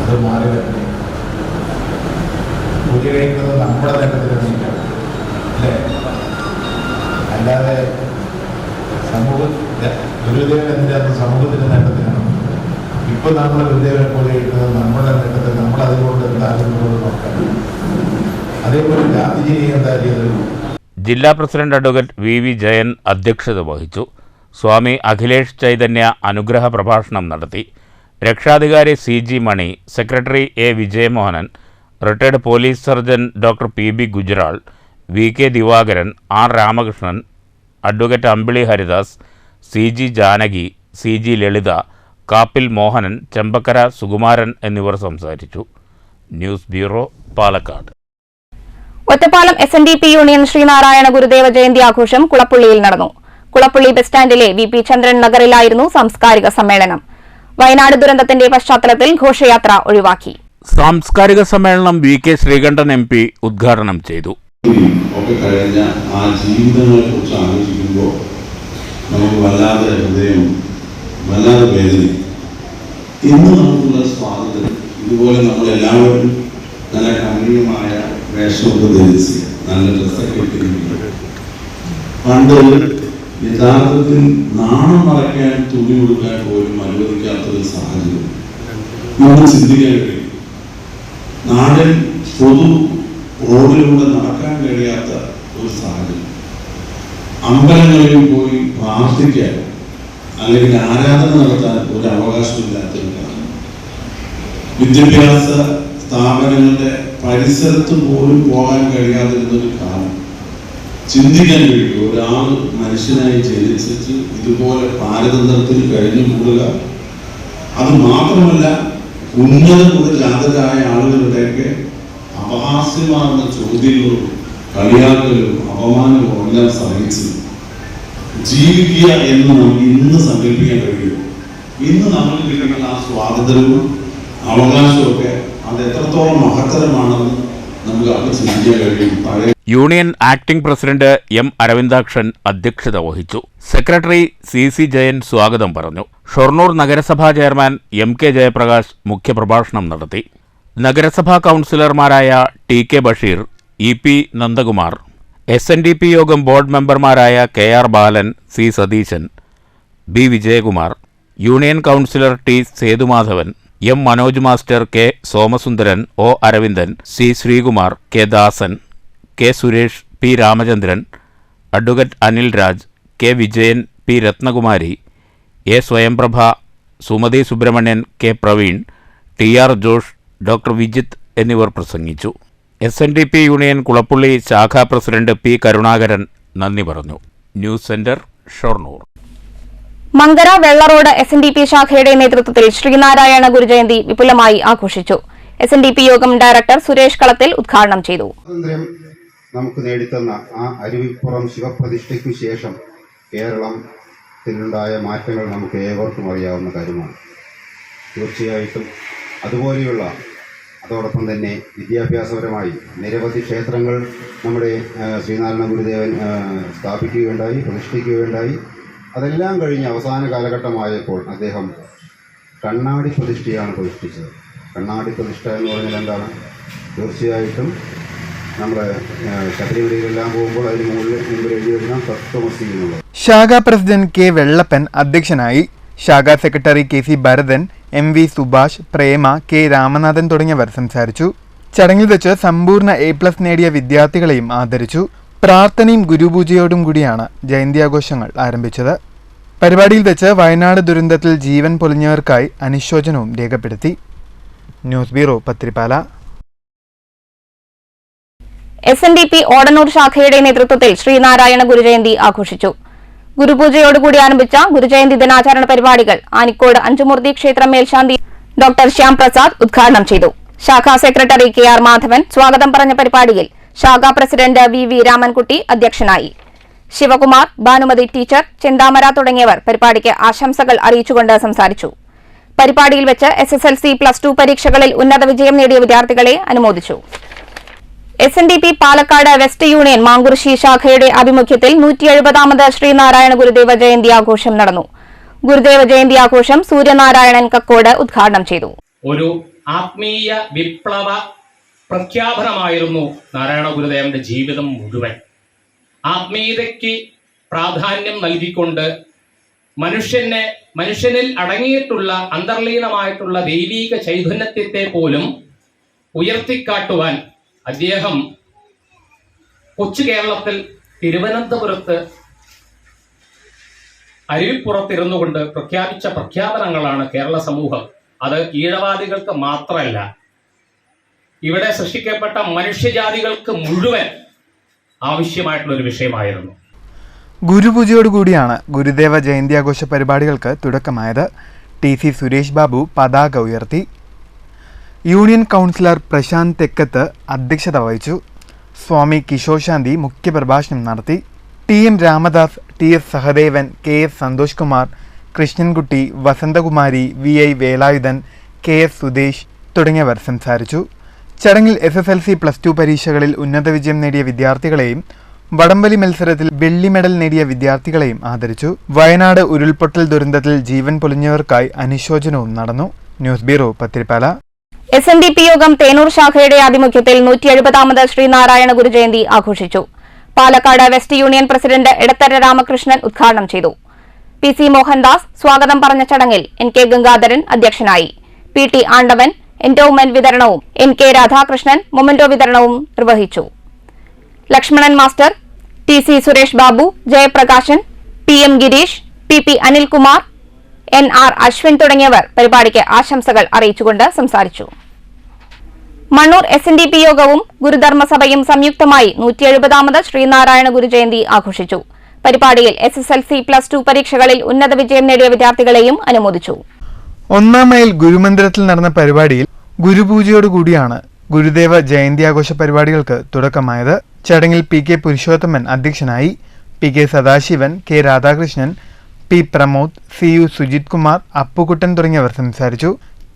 അത് മാറി വരണ്ടേ? പൂജ കഴിക്കുന്നത് നമ്മുടെ നേട്ടത്തിന് വേണ്ടിയിട്ടാണ്, അല്ലേ? അല്ലാതെ ഗുരുദേവൻ എന്തിനാണ് സമൂഹത്തിന്റെ നേട്ടത്തിനാണ്. ഇപ്പൊ നമ്മൾ ഗുരുദേവനെ പൂജ കഴിക്കുന്നത് നമ്മുടെ നേട്ടത്തിൽ, നമ്മൾ അതുകൊണ്ട് എന്താകുന്നത് നോക്കാം. അതേപോലെ ഗാന്ധിജിയെ എന്താ ചെയ്തത്? ജില്ലാ പ്രസിഡന്റ് അഡ്വക്കേറ്റ് വി ജയൻ അധ്യക്ഷത വഹിച്ചു. സ്വാമി അഖിലേഷ് ചൈതന്യ അനുഗ്രഹ പ്രഭാഷണം നടത്തി. രക്ഷാധികാരി CG Mani, secretary A Vijayamohanan, retired police surgeon doctor PB Gujral, VK Divakaran, R Ramakrishnan, advocate Ambili Haridas, CG Janaki, CG Lalitha, Kappil Mohanan, Chembakkara Sukumaran എന്നിവർ സംസാരിച്ചു. News bureau, Palakkad. Ottapalam SNDP union Sreenarayana Gurudeva Jayanthi ആഘോഷം കുളപ്പുള്ളിയിൽ നടന്നു. കുളപ്പുള്ളി ബസ് സ്റ്റാൻഡിലെ VP ചന്ദ്രൻ നഗറിലായിരുന്നു സാംസ്കാരിക സമ്മേളനം. വയനാട് ദുരന്തത്തിന്റെ പശ്ചാത്തലത്തിൽ ഘോഷയാത്ര ഒഴിവാക്കി. സാംസ്കാരിക സമ്മേളനം വി.കെ. ശ്രീകണ്ഠൻ MP ഉദ്ഘാടനം ചെയ്തു. ഒക്കെ കഴിഞ്ഞ ആ ജീവിതങ്ങളെ കുറിച്ച് ആലോചിക്കുമ്പോൾ നമുക്ക് വല്ലാതെ ഹൃദയം വല്ലാതെ വേദന. ഇന്ന് നമുക്കുള്ള സ്വാതന്ത്ര്യം ഇതുപോലെ നമ്മളെല്ലാവരും നല്ല കമ്പിയമായ വേഷമൊക്കെ ധരിച്ച് നല്ല ഡ്രസ്സൊക്കെ ഇട്ടിരിക്കുന്നത്. പണ്ട് യഥാർത്ഥത്തിൽ നാണം മറയ്ക്കാൻ തുണി കൊടുക്കാൻ പോലും അനുവദിക്കാത്തൊരു സാഹചര്യം നമുക്ക് ചിന്തിക്കാൻ കഴിയും. നാടിൽ പൊതു റോഡിലൂടെ നടക്കാൻ കഴിയാത്ത ഒരു സാഹചര്യം, അമ്പലങ്ങളിൽ പോയി പ്രാർത്ഥിക്കാൻ അല്ലെങ്കിൽ ആരാധന നടത്താൻ ഒരു അവകാശമില്ലാത്തൊരു കാലം, വിദ്യാഭ്യാസ സ്ഥാപനങ്ങളുടെ പരിസരത്ത് പോലും പോകാൻ കഴിയാതിരുന്നൊരു കാലം. ചിന്തിക്കാൻ കഴിയും, ഒരാൾ മനുഷ്യനായി ജനിച്ചിട്ട് ഇതുപോലെ പാരതന്ത്രത്തിൽ കഴിഞ്ഞു കൂടുക. അത് മാത്രമല്ല, ഉന്നത കുലജാതരായ ആളുകളുടെയൊക്കെ അപഹാസ്യമാർന്ന ചോദ്യങ്ങളും കളിയാക്കലും അപമാനവും എല്ലാം സഹിച്ച് ജീവിക്കുക എന്ന് നമുക്ക് ഇന്ന് സങ്കല്പിക്കാൻ കഴിയും. ഇന്ന് നമ്മൾ കിട്ടുന്ന ആ സ്വാതന്ത്ര്യവും അവകാശവും ഒക്കെ അത് എത്രത്തോളം മഹത്തരമാണെന്ന് നമുക്ക് അത് ചിന്തിക്കാൻ കഴിയും. Union acting president M. Aravindakshan അധ്യക്ഷത വഹിച്ചു. Secretary C.C. ജയൻ സ്വാഗതം പറഞ്ഞു. ഷൊർണൂർ നഗരസഭാ ചെയർമാൻ M.K. ജയപ്രകാശ് മുഖ്യപ്രഭാഷണം നടത്തി. നഗരസഭാ കൗൺസിലർമാരായ T.K. Basheer, E.P. Nandakumar, SNDP യോഗം ബോർഡ് മെമ്പർമാരായ K.R. Balan, C. Satheesan, B. Vijayakumar, union councillor T. Sethumadhavan, M. Manoj master, K. Somasundaran, O. Aravindan, C. Sreekumar, K. Dasan, K. Suresh, P. Ramachandran, advocate Anil Raj, K. Vijayan, P. Rathnakumari, A. Swayamprabha, Sumathi Subramanian, K. Praveen, T.R. Josh, doctor Vijith എന്നിവർ പ്രസംഗിച്ചു. SNDP യൂണിയൻ കുളപ്പുള്ളി ശാഖാ പ്രസിഡന്റ് P. കരുണാകരൻ നന്ദി പറഞ്ഞു. News centre, Shoranur. Mankara Vellarode SNDP ശാഖയുടെ നേതൃത്വത്തിൽ ശ്രീനാരായണ ഗുരുജയന്തി വിപുലമായി ആഘോഷിച്ചു. SNDP യോഗം ഡയറക്ടർ സുരേഷ് കളത്തിൽ ഉദ്ഘാടനം ചെയ്തു. നമുക്ക് നേടിത്തന്ന ആ അരുവിപ്പുറം ശിവപ്രതിഷ്ഠയ്ക്കു ശേഷം കേരളത്തിലുണ്ടായ മാറ്റങ്ങൾ നമുക്ക് ഏവർക്കും അറിയാവുന്ന കാര്യമാണ്. തീർച്ചയായിട്ടും അതുപോലെയുള്ള അതോടൊപ്പം തന്നെ വിദ്യാഭ്യാസപരമായി നിരവധി ക്ഷേത്രങ്ങൾ നമ്മുടെ ശ്രീനാരായണ ഗുരുദേവൻ സ്ഥാപിക്കുകയുണ്ടായി, പ്രതിഷ്ഠിക്കുകയുണ്ടായി. അതെല്ലാം കഴിഞ്ഞ് അവസാന കാലഘട്ടമായപ്പോൾ അദ്ദേഹം കണ്ണാടി പ്രതിഷ്ഠയാണ് പ്രതിഷ്ഠിച്ചത്. കണ്ണാടി പ്രതിഷ്ഠ എന്ന് പറഞ്ഞാൽ എന്താണ്? തീർച്ചയായിട്ടും നമ്മൾ ശബരിമലയിലെല്ലാം പോകുമ്പോൾ അതിന് മുമ്പിൽ എഴുതി വരുന്ന തത്വമസി എന്നുള്ളത്. ശാഖാ പ്രസിഡന്റ് K. വെള്ളപ്പൻ അധ്യക്ഷനായി. ശാഖാ secretary K.C. Bharathan, M.V. Subhash, Prema, K. Ramanathan തുടങ്ങിയവർ സംസാരിച്ചു. ചടങ്ങിൽ വെച്ച് സമ്പൂർണ്ണ A+ നേടിയ വിദ്യാർത്ഥികളെയും ആദരിച്ചു. പ്രാർത്ഥനയും ഗുരുപൂജയോടും കൂടിയാണ് ജയന്തി ആഘോഷങ്ങൾ ആരംഭിച്ചത്. പരിപാടിയിൽ വെച്ച് വയനാട് ദുരന്തത്തിൽ ജീവൻ പൊലിഞ്ഞവർക്കായി അനുശോചനവും രേഖപ്പെടുത്തി. News bureau, Pathirippala. SNDP Odannur ശാഖയുടെ നേതൃത്വത്തിൽ ശ്രീനാരായണ ഗുരുജയന്തി ആഘോഷിച്ചു. ഗുരുപൂജയോടുകൂടി ആരംഭിച്ച ഗുരുജയന്തി ദിനാചരണ പരിപാടികൾ ആനിക്കോട് അഞ്ചുമൂർത്തി ക്ഷേത്രം മേൽശാന്തി ഡോക്ടർ ശ്യാം പ്രസാദ് ഉദ്ഘാടനം ചെയ്തു. ശാഖാ സെക്രട്ടറി K.R. മാധവൻ സ്വാഗതം പറഞ്ഞ പരിപാടിയിൽ ശാഖാ പ്രസിഡന്റ് V.V. രാമൻകുട്ടി അധ്യക്ഷനായി. ശിവകുമാർ, ഭാനുമതി ടീച്ചർ, ചെന്താമര തുടങ്ങിയവർ പരിപാടിക്ക് ആശംസകൾ അറിയിച്ചുകൊണ്ട് സംസാരിച്ചു. പരിപാടിയിൽ വെച്ച് SSLC, +2 പരീക്ഷകളിൽ ഉന്നത വിജയം നേടിയ വിദ്യാർത്ഥികളെ അനുമോദിച്ചു. SNDP പാലക്കാട് വെസ്റ്റ് യൂണിയൻ മാങ്കുറിശ്ശി ശാഖയുടെ ആഭിമുഖ്യത്തിൽ 170ാമത് ശ്രീനാരായണ ഗുരുദേവ ജയന്തി ആഘോഷം നടന്നു. ഗുരുദേവ ജയന്തി ആഘോഷം സൂര്യനാരായണൻ കക്കോട് ഉദ്ഘാടനം ചെയ്തു. ഒരു ആത്മീയ വിപ്ലവ പ്രഖ്യാപനമായിരുന്നു നാരായണ ഗുരുദേവന്റെ ജീവിതം മുഴുവൻ. ആത്മീയതയ്ക്ക് പ്രാധാന്യം നൽകിക്കൊണ്ട് മനുഷ്യനിൽ അടങ്ങിയിട്ടുള്ള അന്തർലീനമായിട്ടുള്ള ദൈവീക ചൈതന്യത്തെ പോലും ഉയർത്തിക്കാട്ടുവാൻ അദ്ദേഹം കൊച്ചു കേരളത്തിൽ തിരുവനന്തപുരത്ത് അരുവിപ്പുറത്തിരുന്നുകൊണ്ട് പ്രഖ്യാപിച്ച പ്രഖ്യാപനങ്ങളാണ് കേരള സമൂഹം. അത് ഈഴവാദികൾക്ക് മാത്രമല്ല, ഇവിടെ സൃഷ്ടിക്കപ്പെട്ട മനുഷ്യജാതികൾക്ക് മുഴുവൻ ആവശ്യമായിട്ടുള്ള ഒരു വിഷയമായിരുന്നു. ഗുരുപൂജയോടുകൂടിയാണ് ഗുരുദേവ ജയന്തി ആഘോഷ പരിപാടികൾക്ക് തുടക്കമായത്. TC സുരേഷ് ബാബു പതാക ഉയർത്തി. യൂണിയൻ കൗൺസിലർ പ്രശാന്ത് തെക്കത്ത് അധ്യക്ഷത വഹിച്ചു. സ്വാമി കിഷോർ ശാന്തി മുഖ്യപ്രഭാഷണം നടത്തി. TM Ramadas, TS Sahadevan, KS Santhosh Kumar, Krishnankutty, Vasanthakumari, VI Velayudhan, KS Sudesh തുടങ്ങിയവർ സംസാരിച്ചു. ചടങ്ങിൽ SSLC +2 പരീക്ഷകളിൽ ഉന്നത വിജയം നേടിയ വിദ്യാർത്ഥികളെയും വടംവലി മത്സരത്തിൽ വെള്ളി മെഡൽ നേടിയ വിദ്യാർത്ഥികളെയും ആദരിച്ചു. വയനാട് ഉരുൾപൊട്ടൽ ദുരന്തത്തിൽ ജീവൻ പൊലിഞ്ഞവർക്കായി അനുശോചനവും നടന്നു. News bureau, Pathirippala. SNDP യോഗം തേനൂർ ശാഖയുടെ ആഭിമുഖ്യത്തിൽ 170ാമത് ശ്രീനാരായണ ഗുരു ജയന്തി ആഘോഷിച്ചു. Palakkad west union president Edathara Ramakrishnan ഉദ്ഘാടനം ചെയ്തു. PC മോഹൻദാസ് സ്വാഗതം പറഞ്ഞ ചടങ്ങിൽ NK ഗംഗാധരൻ അധ്യക്ഷനായി. PT ആണ്ടവൻ എൻഡോവ്മെന്റ് വിതരണവും NK രാധാകൃഷ്ണൻ മൊമെന്റോ വിതരണവും നിർവഹിച്ചു. Lakshmanan master, TC Suresh Babu, Jayaprakashan, PM Girish, PP Anilkumar, NR Ashwin തുടങ്ങിയവർ പരിപാടിക്ക് ആശംസകൾ അറിയിച്ചുകൊണ്ട് സംസാരിച്ചു. മണ്ണൂർ SNDP യോഗവും ഗുരുധർമ്മസഭയും സംയുക്തമായി 170ാമത് ശ്രീനാരായണ ഗുരു ജയന്തി ആഘോഷിച്ചു. പരിപാടിയിൽ SSLC +2 പരീക്ഷകളിൽ ഉന്നത വിജയം നേടിയ വിദ്യാർത്ഥികളെയും അനുമോദിച്ചു. 1-ാം മൈൽ ഗുരുമന്ദിരത്തിൽ നടന്ന പരിപാടിയിൽ ഗുരുപൂജയോടുകൂടിയാണ് ഗുരുദേവ ജയന്തി ആഘോഷ പരിപാടികൾക്ക് തുടക്കമായത്. ചടങ്ങിൽ PK പുരുഷോത്തമൻ അധ്യക്ഷനായി. PK Sadasivan, K Radhakrishnan, P Pramod, CU Sujith Kumar, Appukuttan തുടങ്ങിയവർ സംസാരിച്ചു.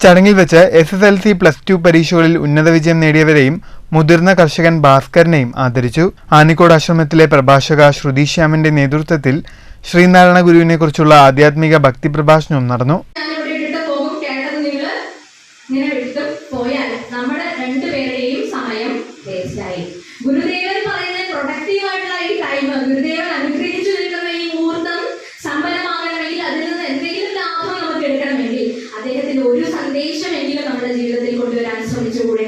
ചടങ്ങിൽ വെച്ച് SSLC +2 പരീക്ഷകളിൽ ഉന്നത വിജയം നേടിയവരെയും മുതിർന്ന കർഷകൻ ഭാസ്കരനെയും ആദരിച്ചു. ആനിക്കോട് ആശ്രമത്തിലെ പ്രഭാഷക ശ്രുതി ശ്യാമിന്റെ നേതൃത്വത്തിൽ ശ്രീനാരായണ ഗുരുവിനെ കുറിച്ചുള്ള ആധ്യാത്മിക ഭക്തി പ്രഭാഷണവും നടന്നു. ഗുരുദേവൻ പറയുന്ന പ്രൊഡക്റ്റീവ് ആയിട്ടുള്ള ഈ ടൈം, ഗുരുദേവൻ അനുഗ്രഹിച്ചു നിൽക്കുന്ന ഈ മുഹൂർത്തം സമ്പന്നമാകണമെങ്കിൽ അതിൽ നിന്ന് എന്തെങ്കിലും ലാഭം നമുക്ക് എടുക്കണമെങ്കിൽ അദ്ദേഹത്തിന്റെ ഒരു സന്ദേശമെങ്കിലും നമ്മുടെ ജീവിതത്തിൽ കൊണ്ടുവരാൻ ശ്രമിച്ചുകൂടെ?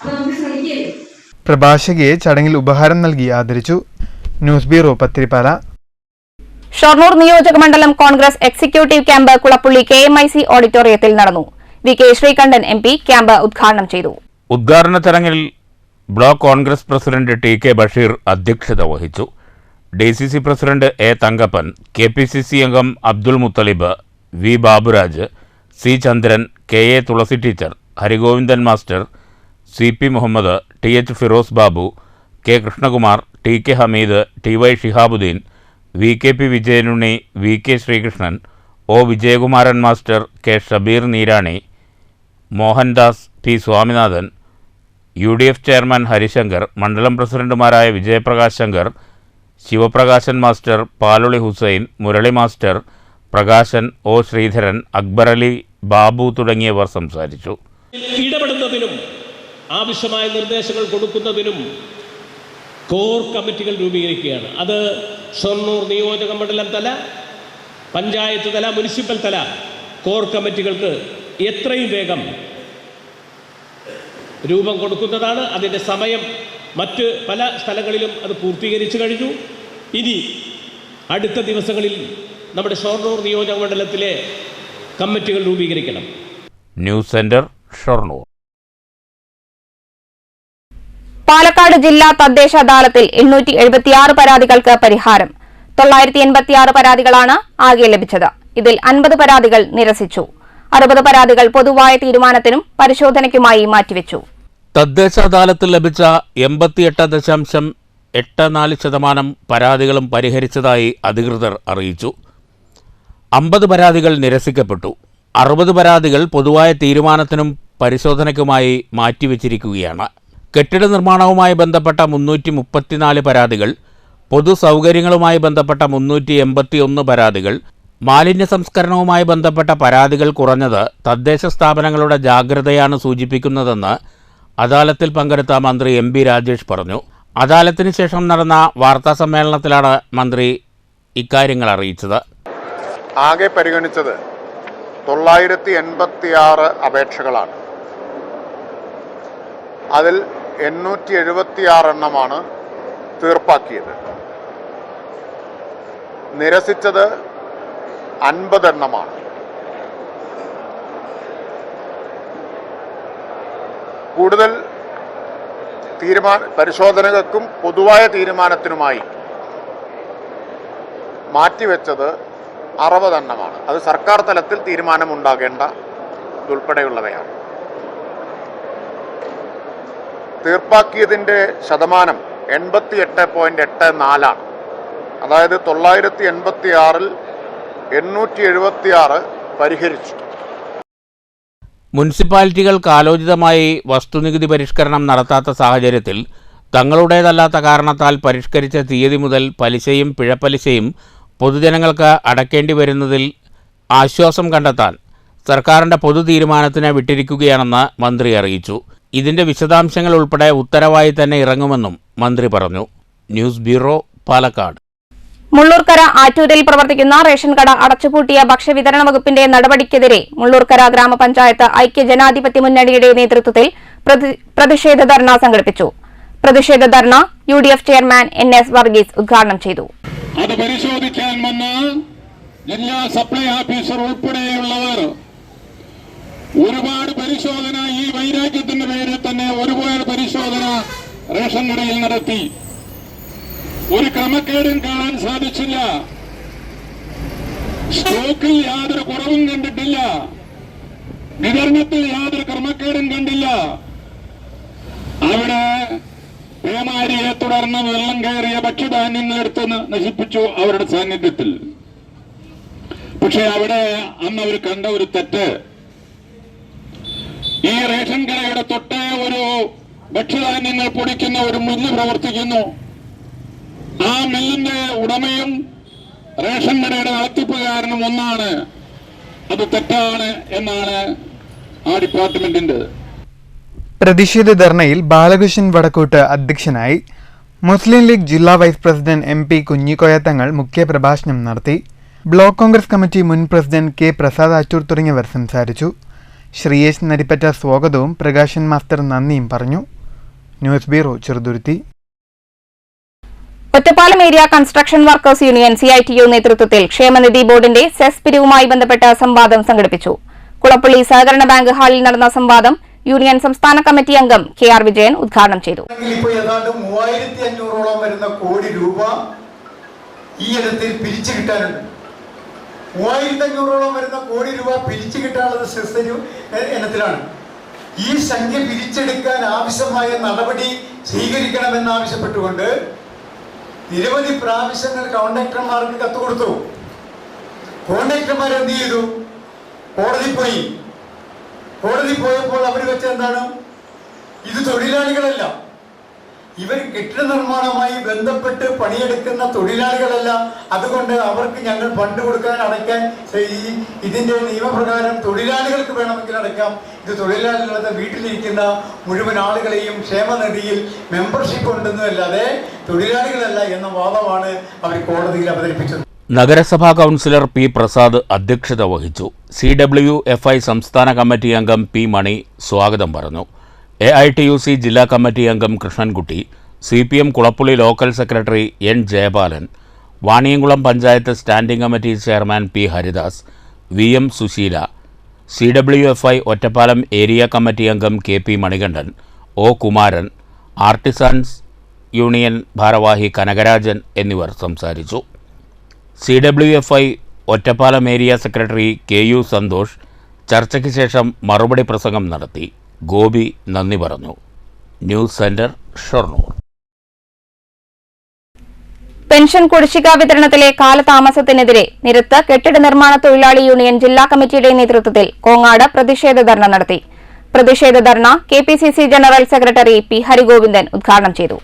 അപ്പൊ നമുക്ക് ശ്രമിക്കേ. പ്രഭാഷകയെ ചടങ്ങിൽ ഉപഹാരം നൽകി ആദരിച്ചു. News bureau, Pathiripala. ഷൊർണൂർ നിയോജക മണ്ഡലം Congress executive camp Kulappully KMIC ഓഡിറ്റോറിയത്തിൽ നടന്നു. VK ശ്രീകണ്ഠൻ MP ക്യാമ്പ് ഉദ്ഘാടനം ചെയ്തു. ഉദ്ഘാടന ചടങ്ങിൽ block Congress president TK Basheer അധ്യക്ഷത വഹിച്ചു. DCC president A Thankappan, KPCC അംഗം Abdul Muthalib, V Baburaj, C Chandran, KA Thulasi teacher, Harigovindan master, CP Muhammad, TH Firoz Babu, K Krishnakumar, TK Hameed, TY Shihabuddin, VKP Vijayanunni, VK Sreekrishnan, O Vijayakumaran master, K Shabeer Neerani, Mohandas, P Swaminathan, UDF chairman Harishankar, മണ്ഡലം പ്രസിഡന്റുമാരായ Vijayaprakash Shankar, Sivaprakashan master, Paluli Hussain, Murali master, Prakashan, O Sreedharan, Akbar Ali, Babu തുടങ്ങിയവർ സംസാരിച്ചു. ഇടപെടുന്നതിനും ആവശ്യമായ നിർദ്ദേശങ്ങൾ കൊടുക്കുന്നതിനും കോർ കമ്മിറ്റികൾ രൂപീകരിക്കുകയാണ്. അത് ഷൊർണൂർ നിയോജക മണ്ഡലം തല, പഞ്ചായത്ത് തല, മുനിസിപ്പൽ തല കോർ കമ്മിറ്റികൾക്ക് എത്രയും വേഗം രൂപം കൊടുക്കുന്നതാണ്. അതിൻ്റെ സമയം മറ്റ് പല സ്ഥലങ്ങളിലും അത് പൂർത്തീകരിച്ചു കഴിഞ്ഞു. ഇനി അടുത്ത ദിവസങ്ങളിൽ നമ്മുടെ ഷൊർണൂർ നിയോജക മണ്ഡലത്തിലെ കമ്മിറ്റികൾ രൂപീകരിക്കണം. News centre, Shoranur. പാലക്കാട് ജില്ലാ തദ്ദേശ അദാലത്തിൽ 876 പരാതികൾക്ക് പരിഹാരം. 986 പരാതികളാണ് ആകെ ലഭിച്ചത്. ഇതിൽ 50 പരാതികൾ നിരസിച്ചു. 60 പരാതികൾ പൊതുവായ തീരുമാനത്തിനും പരിശോധനയ്ക്കുമായി മാറ്റിവെച്ചു. തദ്ദേശ അദാലത്തിൽ ലഭിച്ച 88.84% പരാതികളും പരിഹരിച്ചതായി അധികൃതർ അറിയിച്ചു. 50 പരാതികൾ നിരസിക്കപ്പെട്ടു. 60 പരാതികൾ പൊതുവായ തീരുമാനത്തിനും പരിശോധനയ്ക്കുമായി മാറ്റിവെച്ചിരിക്കുകയാണ്. കെട്ടിട നിർമ്മാണവുമായി ബന്ധപ്പെട്ട 334 പരാതികൾ, പൊതുസൗകര്യങ്ങളുമായി ബന്ധപ്പെട്ട 381 പരാതികൾ, മാലിന്യ സംസ്കരണവുമായി ബന്ധപ്പെട്ട പരാതികൾ കുറഞ്ഞത് തദ്ദേശ സ്ഥാപനങ്ങളുടെ ജാഗ്രതയാണ് സൂചിപ്പിക്കുന്നതെന്ന് അദാലത്തിൽ പങ്കെടുത്ത മന്ത്രി MB രാജേഷ് പറഞ്ഞു. അദാലത്തിന് ശേഷം നടന്ന വാർത്താ സമ്മേളനത്തിലാണ് മന്ത്രി ഇക്കാര്യങ്ങൾ അറിയിച്ചത്. ആകെ പരിഗണിച്ചത് 986 അപേക്ഷകളാണ്. അതിൽ 876 എണ്ണമാണ് തീർപ്പാക്കിയത്. നിരസിച്ചത് 50 എണ്ണമാണ്. കൂടുതൽ പരിശോധനകൾക്കും പൊതുവായ തീരുമാനത്തിനുമായി മാറ്റിവെച്ചത് 60 എണ്ണമാണ്. അത് സർക്കാർ തലത്തിൽ തീരുമാനമുണ്ടാകേണ്ട ഉൾപ്പെടെയുള്ളവയാണ്. തീർപ്പാക്കിയതിൻ്റെ ശതമാനം 88.84 അതായത് 986-ൽ 876 പരിഹരിച്ചു. മുനിസിപ്പാലിറ്റികൾ കാലോചിതമായി വസ്തുനികുതി പരിഷ്കരണം നടത്താത്ത സാഹചര്യത്തിൽ തങ്ങളുടേതല്ലാത്ത കാരണത്താൽ പരിഷ്കരിച്ച തീയതി മുതൽ പലിശയും പിഴപ്പലിശയും പൊതുജനങ്ങൾക്ക് അടയ്ക്കേണ്ടി വരുന്നതിൽ ആശ്വാസം കണ്ടെത്താൻ സർക്കാരിൻ്റെ പൊതു തീരുമാനത്തിന് വിട്ടിരിക്കുകയാണെന്ന് മന്ത്രി അറിയിച്ചു. ഇതിൻ്റെ വിശദാംശങ്ങൾ ഉൾപ്പെടെ ഉത്തരവായി തന്നെ ഇറങ്ങുമെന്നും മന്ത്രി പറഞ്ഞു. News bureau, Palakkad. മുള്ളൂർക്കര ആറ്റൂരിൽ പ്രവർത്തിക്കുന്ന റേഷൻ കട അടച്ചുപൂട്ടിയ ഭക്ഷ്യവിതരണ വകുപ്പിന്റെ നടപടിക്കെതിരെ മുള്ളൂർക്കര ഗ്രാമപഞ്ചായത്ത് ഐക്യജനാധിപത്യ മുന്നണിയുടെ നേതൃത്വത്തിൽ പ്രതിഷേധ ധർണ സംഘടിപ്പിച്ചു. പ്രതിഷേധ ധർണ UDF ചെയർമാൻ NS വർഗീസ് ഉദ്ഘാടനം ചെയ്തു. അത് പരിശോധിക്കാൻ വന്ന ജില്ലാ സപ്ലൈ ഓഫീസർ ഉൾപ്പെടെയുള്ളവർ ഒരുപാട് പരിശോധന, ഈ വൈരാഗ്യത്തിന്റെ പേരിൽ തന്നെ ഒരുപാട് പരിശോധന റേഷൻ കടയിൽ നടത്തി. ഒരു ക്രമക്കേടും കാണാൻ സാധിച്ചില്ല. സ്റ്റോക്കിൽ യാതൊരു കുറവും കണ്ടിട്ടില്ല. വിതരണത്തിൽ യാതൊരു ക്രമക്കേടും കണ്ടില്ല. അവിടെ പേമാരിയെ തുടർന്ന് വെള്ളം കയറിയ ഭക്ഷ്യധാന്യങ്ങളെടുത്ത് നശിപ്പിച്ചു അവരുടെ സാന്നിധ്യത്തിൽ. പക്ഷെ അവിടെ അന്ന് അവർ കണ്ട ഒരു തെറ്റ്, ഈ റേഷൻ കടയുടെ തൊട്ടേ ഒരു ഭക്ഷ്യധാന്യങ്ങൾ പൊടിക്കുന്ന ഒരു മില്ല് പ്രവർത്തിക്കുന്നു. ആ മില്ലിന്റെ ഉടമയും റേഷൻ കടയുടെ നടത്തിപ്പുകാരനും ഒന്നാണ്. അത് തെറ്റാണ് എന്നാണ് ആ ഡിപ്പാർട്ട്മെന്റിന്റെ. പ്രതിഷേധ ധർണയിൽ ബാലകൃഷ്ണൻ വടക്കോട്ട് അധ്യക്ഷനായി. മുസ്ലിം ലീഗ് ജില്ലാ വൈസ് പ്രസിഡന്റ് MP കുഞ്ഞിക്കോയ തങ്ങൾ മുഖ്യപ്രഭാഷണം നടത്തി. ബ്ലോക്ക് കോൺഗ്രസ് കമ്മിറ്റി മുൻ പ്രസിഡന്റ് K പ്രസാദ് ആറ്റൂർ തുടങ്ങിയവർ സംസാരിച്ചു. ശ്രീയേഷ് നരിപ്പറ്റ സ്വാഗതവും പ്രകാശൻ മാസ്റ്റർ നന്ദിയും പറഞ്ഞു. News bureau, Cheruthuruthy. Ottapalam area construction workers union CITU നേതൃത്വത്തിൽ ക്ഷേമനിധി ബോർഡിന്റെ സെസ് പിരിവുമായി ബന്ധപ്പെട്ട സംവാദം സംഘടിപ്പിച്ചു. കുളപ്പള്ളി സഹകരണ ബാങ്ക് ഹാളിൽ നടന്ന സംവാദം യൂണിയൻ സംസ്ഥാന കമ്മിറ്റി അംഗം KR വിജയൻ ഉദ്ഘാടനം ചെയ്തു. ഇപ്പോൾ ഏതാണ്ട് 3500ഓളം വരുന്ന കോടി രൂപ ഈ ഇനത്തിൽ പിരിച്ചു കിട്ടാനുണ്ട്. 3500ഓളം വരുന്ന കോടി രൂപ പിരിച്ചു കിട്ടാനുള്ളത് സെസ് ഇനത്തിലാണ്. ഈ സംഖ്യ പിരിച്ചെടുക്കാൻ ആവശ്യമായ നടപടി സ്വീകരിക്കണമെന്നാവശ്യപ്പെട്ടുകൊണ്ട് നിരവധി പ്രാവശ്യങ്ങൾ കോൺട്രാക്ടർമാർക്ക് കത്ത് കൊടുത്തു. കോൺട്രാക്ടർമാർ എന്ത് ചെയ്തു? കോടതി പോയി. കോടതി പോയപ്പോൾ അവർ വെച്ച എന്താണ്? ഇത് തൊഴിലാളികളല്ല, ഇവർ കെട്ടിട നിർമ്മാണവുമായി ബന്ധപ്പെട്ട് പണിയെടുക്കുന്ന തൊഴിലാളികളല്ല. അതുകൊണ്ട് അവർക്ക് ഞങ്ങൾ ഫണ്ട് കൊടുക്കാൻ അടയ്ക്കാൻ ഇതിന്റെ നിയമപ്രകാരം തൊഴിലാളികൾക്ക് വേണമെങ്കിൽ അടയ്ക്കാം. ഇത് തൊഴിലാളികളുടെ വീട്ടിലിരിക്കുന്ന മുഴുവൻ ആളുകളെയും ക്ഷേമനിധിയിൽ മെമ്പർഷിപ്പ് ഉണ്ടെന്നല്ലാതെ തൊഴിലാളികളല്ല എന്ന വാദമാണ് അവർ കോടതിയിൽ അവതരിപ്പിച്ചത്. നഗരസഭാ കൗൺസിലർ P പ്രസാദ് അധ്യക്ഷത വഹിച്ചു. CWFI സംസ്ഥാന കമ്മിറ്റി അംഗം P മണി സ്വാഗതം പറഞ്ഞു. AITUC ജില്ലാ കമ്മിറ്റി അംഗം Krishnankutty, CPM Kulappully local secretary N Jayapalan, Vaniyamkulam panchayat standing committee chairman P Haridas, VM Susheela, CWFI Ottapalam area committee അംഗം KP Manikandan, O Kumaran, artisans union ഭാരവാഹി കനകരാജൻ എന്നിവർ സംസാരിച്ചു. CWFI Ottapalam area secretary KU Santhosh ചർച്ചയ്ക്ക് ശേഷം മറുപടി പ്രസംഗം നടത്തി. ഗോപി നന്ദി പറഞ്ഞു. News centre, Shoranur. പെൻഷൻ കുടിശ്ശിക വിതരണത്തിലെ കാലതാമസത്തിനെതിരെ നിരത്ത് കെട്ടിട നിർമ്മാണ തൊഴിലാളി യൂണിയൻ ജില്ലാ കമ്മിറ്റിയുടെ നേതൃത്വത്തിൽ കോങ്ങാട് പ്രതിഷേധ ധർണ നടത്തി. പ്രതിഷേധ ധർണ KPCC general secretary P Harigovindan ഉദ്ഘാടനം ചെയ്തു.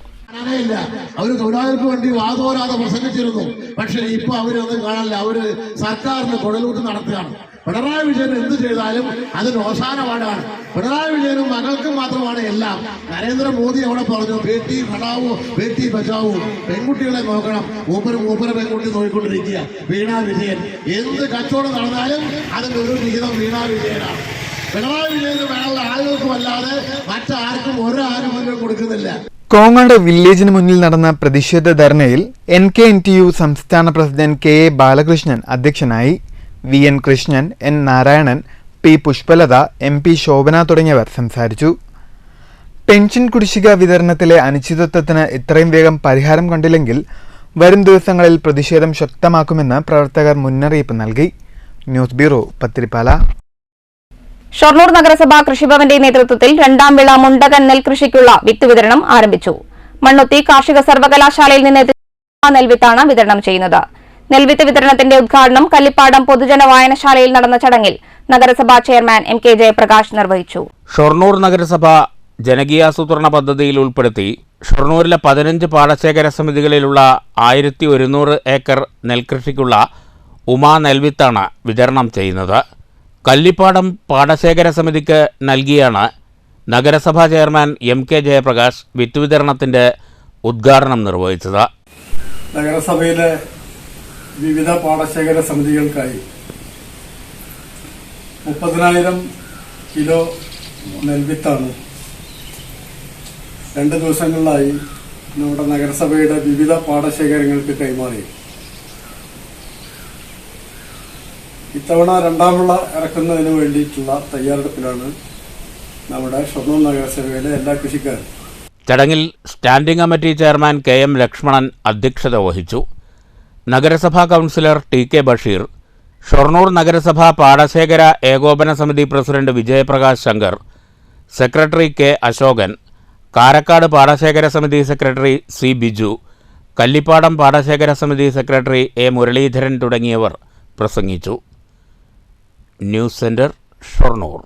അവര് തൊഴിലാളികൾക്ക് വേണ്ടി വാദോരാതെ പ്രസംഗിച്ചിരുന്നു. പക്ഷെ ഇപ്പൊ അവരൊന്നും കാണാനില്ല. അവര് സർക്കാരിന് കുഴലൂട്ട് നടത്തുകയാണ്. പിണറായി വിജയൻ എന്ത് ചെയ്താലും അതിന് അവസാനപാടാണ്. പിണറായി വിജയനും മകൾക്കും മാത്രമാണ് എല്ലാം. നരേന്ദ്രമോദി അവിടെ പറഞ്ഞു ബേട്ടി പഠാവോ ബേട്ടി ബച്ചാവോ, പെൺകുട്ടികളെ നോക്കണം. മൂപ്പര പെൺകുട്ടി നോക്കിക്കൊണ്ടിരിക്കുക വീണാ വിജയൻ. എന്ത് കച്ചവടം നടന്നാലും അതിന്റെ ഒരു വിഹിതം വീണാ വിജയനാണ്. പിണറായി വിജയന് വേണമെന്ന ആളുകൾക്കും അല്ലാതെ മറ്റാർക്കും ഒരാരും മുന്നിൽ കൊടുക്കുന്നില്ല. കോങ്ങാട് വില്ലേജിന് മുന്നിൽ നടന്ന പ്രതിഷേധ ധർണയിൽ NKNTU സംസ്ഥാന പ്രസിഡന്റ് KA ബാലകൃഷ്ണൻ അധ്യക്ഷനായി. VN Krishnan, N Narayanan, P Pushpalatha, MP Shobhana തുടങ്ങിയവർ സംസാരിച്ചു. പെൻഷൻ കുടിശ്ശിക വിതരണത്തിലെ അനിശ്ചിതത്വത്തിന് ഇത്രയും വേഗം പരിഹാരം കണ്ടില്ലെങ്കിൽ വരും ദിവസങ്ങളിൽ പ്രതിഷേധം ശക്തമാക്കുമെന്ന് പ്രവർത്തകർ മുന്നറിയിപ്പ് നൽകി. News bureau, Pathiripala. ഷൊർണൂർ നഗരസഭാ കൃഷിഭവന്റെ നേതൃത്വത്തിൽ രണ്ടാം വിള മുണ്ടകൻ നെൽകൃഷിക്കുള്ള വിത്ത് വിതരണം ആരംഭിച്ചു. മണ്ണുത്തി കാർഷിക സർവകലാശാലയിൽ നിന്ന് നെൽവിത്താണ് വിതരണം ചെയ്യുന്നത്. നെൽവിത്ത് വിതരണത്തിന്റെ ഉദ്ഘാടനം കല്ലിപ്പാടം പൊതുജന വായനശാലയിൽ നടന്ന ചടങ്ങിൽ നഗരസഭാ ചെയർമാൻ എം കെ ജയപ്രകാശ് നിർവഹിച്ചു. ഷൊർണൂർ നഗരസഭ ജനകീയാസൂത്രണ പദ്ധതിയിൽ ഉൾപ്പെടുത്തി ഷൊർണൂരിലെ 15 പാടശേഖര സമിതികളിലുള്ള 1100 ഏക്കർ നെൽകൃഷിക്കുള്ള ഉമാ നെൽവിത്താണ് വിതരണം ചെയ്യുന്നത്. കല്ലിപ്പാടം പാടശേഖര സമിതിക്ക് നൽകിയാണ് നഗരസഭാ ചെയർമാൻ എം കെ ജയപ്രകാശ് വിത്ത് വിതരണത്തിന്റെ ഉദ്ഘാടനം നിർവഹിച്ചത്. നഗരസഭയിലെ വിവിധ പാടശേഖര സമിതികൾക്കായി 30,000 കിലോ നെൽവിത്താണ് 2 ദിവസങ്ങളിലായി നമ്മുടെ നഗരസഭയുടെ വിവിധ പാടശേഖരങ്ങൾക്ക് കൈമാറി. ഇത്തവണ രണ്ടാം വിള ഇറക്കുന്നതിന് വേണ്ടിയിട്ടുള്ള തയ്യാറെടുപ്പിലാണ് നമ്മുടെ ഷൊർണൂർ നഗരസഭയിലെ എല്ലാ കൃഷിക്കാരും. ചടങ്ങിൽ standing committee chairman K M Lakshmanan അധ്യക്ഷത വഹിച്ചു. നഗരസഭാ councillor T K Basheer, Shoranur നഗരസഭാ പാടശേഖര ഏകോപന സമിതി president Vijayaprakash Shankar, secretary K Asokan, Karakkad പാടശേഖര സമിതി സെക്രട്ടറി സി ബിജു, കല്ലിപ്പാടം പാടശേഖര സമിതി സെക്രട്ടറി എ മുരളീധരൻ തുടങ്ങിയവർ പ്രസംഗിച്ചു. News centre, Shoranur.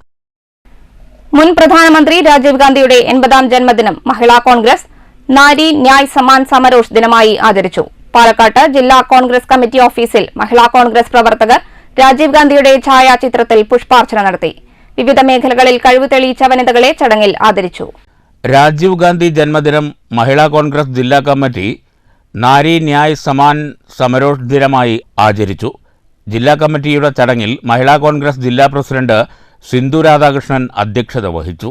മുൻ പ്രധാനമന്ത്രി രാജീവ് ഗാന്ധിയുടെ 80ാം ജന്മദിനം മഹിളാ കോൺഗ്രസ് നാരി ന്യായ് സമാൻ സമരോഷ് ദിനമായി ആചരിച്ചു. പാലക്കാട്ട് ജില്ലാ കോൺഗ്രസ് കമ്മിറ്റി ഓഫീസിൽ മഹിളാ കോൺഗ്രസ് പ്രവർത്തകർ രാജീവ് ഗാന്ധിയുടെ ഛായാചിത്രത്തിൽ പുഷ്പാർച്ചന നടത്തി. വിവിധ മേഖലകളിൽ കഴിവ് തെളിയിച്ച വനിതകളെ ചടങ്ങിൽ ആദരിച്ചു. രാജീവ് ഗാന്ധി ജന്മദിനം മഹിളാ കോൺഗ്രസ് ജില്ലാ കമ്മിറ്റി നാരി ന്യായ് സമാൻ സമരോഷ് ദിനമായി ആചരിച്ചു. ജില്ലാ കമ്മിറ്റിയുടെ ചടങ്ങിൽ മഹിളാ കോൺഗ്രസ് ജില്ലാ പ്രസിഡന്റ് സിന്ധു രാധാകൃഷ്ണൻ അധ്യക്ഷത വഹിച്ചു.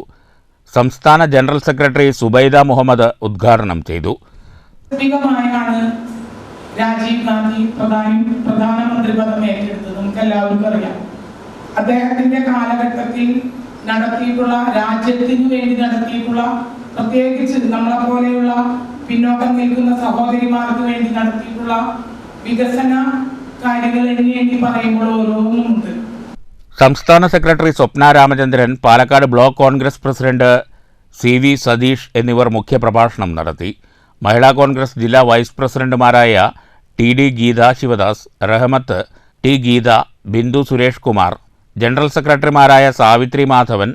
സംസ്ഥാന ജനറൽ സെക്രട്ടറി സുബൈദ മുഹമ്മദ് ഉദ്ഘാടനം ചെയ്തു. രാജീവ് ഗാന്ധി പ്രധാനമന്ത്രി പദം ഏറ്റെടുത്തത് നമുക്ക് എല്ലാവർക്കും അറിയാം. അദ്ദേഹത്തിന്റെ കാലഘട്ടത്തിൽ നടത്തിയിട്ടുള്ള രാജ്യത്തിനു വേണ്ടി നടത്തിയിട്ടുള്ള, പ്രത്യേകിച്ച് നമ്മളെ പോലെയുള്ള പിന്നോക്കം നിൽക്കുന്ന സഹോദരിമാർക്ക് വേണ്ടി നടത്തിയിട്ടുള്ള വികസന കാര്യങ്ങൾ എണ്ണി പറയുമ്പോൾ ഓരോന്നുമുണ്ട്. സംസ്ഥാന secretary Swapna Ramachandran, Palakkad block Congress president C V Satheesh എന്നിവർ മുഖ്യപ്രഭാഷണം നടത്തി. മഹിളാ കോൺഗ്രസ് ജില്ലാ വൈസ് പ്രസിഡന്റുമാരായ T D Geetha Sivadas, Rahmath, T Geetha, Bindu Suresh Kumar, general സെക്രട്ടറിമാരായ സാവിത്രി മാധവൻ,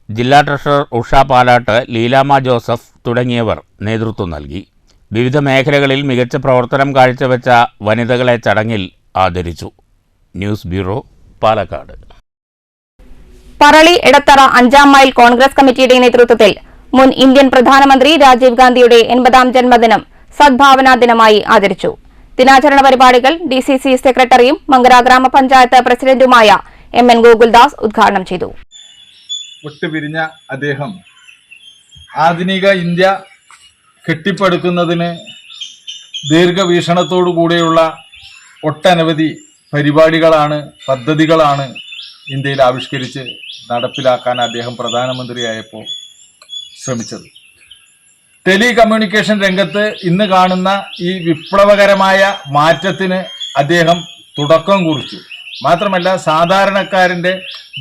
ജില്ലാ ട്രഷറർ ഉഷ പാലാട്ട്, ലീലാമ്മ ജോസഫ് തുടങ്ങിയവർ നേതൃത്വം നൽകി. വിവിധ മേഖലകളിൽ മികച്ച പ്രവർത്തനം കാഴ്ചവെച്ച വനിതകളെ ചടങ്ങിൽ ആദരിച്ചു. News bureau, Palakkad. Parali Edathara 5ാം mile Congress കമ്മിറ്റിയുടെ നേതൃത്വത്തിൽ മുൻ ഇന്ത്യൻ പ്രധാനമന്ത്രി രാജീവ് ഗാന്ധിയുടെ 80ാം ജന്മദിനം സദ്ഭാവനാ ദിനമായി ആചരിച്ചു. ദിനാചരണ പരിപാടികൾ DCC സെക്രട്ടറിയും മങ്കര ഗ്രാമപഞ്ചായത്ത് പ്രസിഡന്റുമായ MN ഗോകുൽദാസ് ഉദ്ഘാടനം ചെയ്തു. വിട്ടുപിരിഞ്ഞ അദ്ദേഹം ആധുനിക ഇന്ത്യ കെട്ടിപ്പടുക്കുന്നതിന് ദീർഘവീക്ഷണത്തോടുകൂടിയുള്ള ഒട്ടനവധി പരിപാടികളാണ്, പദ്ധതികളാണ് ഇന്ത്യയിൽ ആവിഷ്കരിച്ച് നടപ്പിലാക്കാൻ അദ്ദേഹം പ്രധാനമന്ത്രിയായപ്പോൾ ശ്രമിച്ചത്. ടെലികമ്മ്യൂണിക്കേഷൻ രംഗത്ത് ഇന്ന് കാണുന്ന ഈ വിപ്ലവകരമായ മാറ്റത്തിന് അദ്ദേഹം തുടക്കം കുറിച്ചു. മാത്രമല്ല, സാധാരണക്കാരന്റെ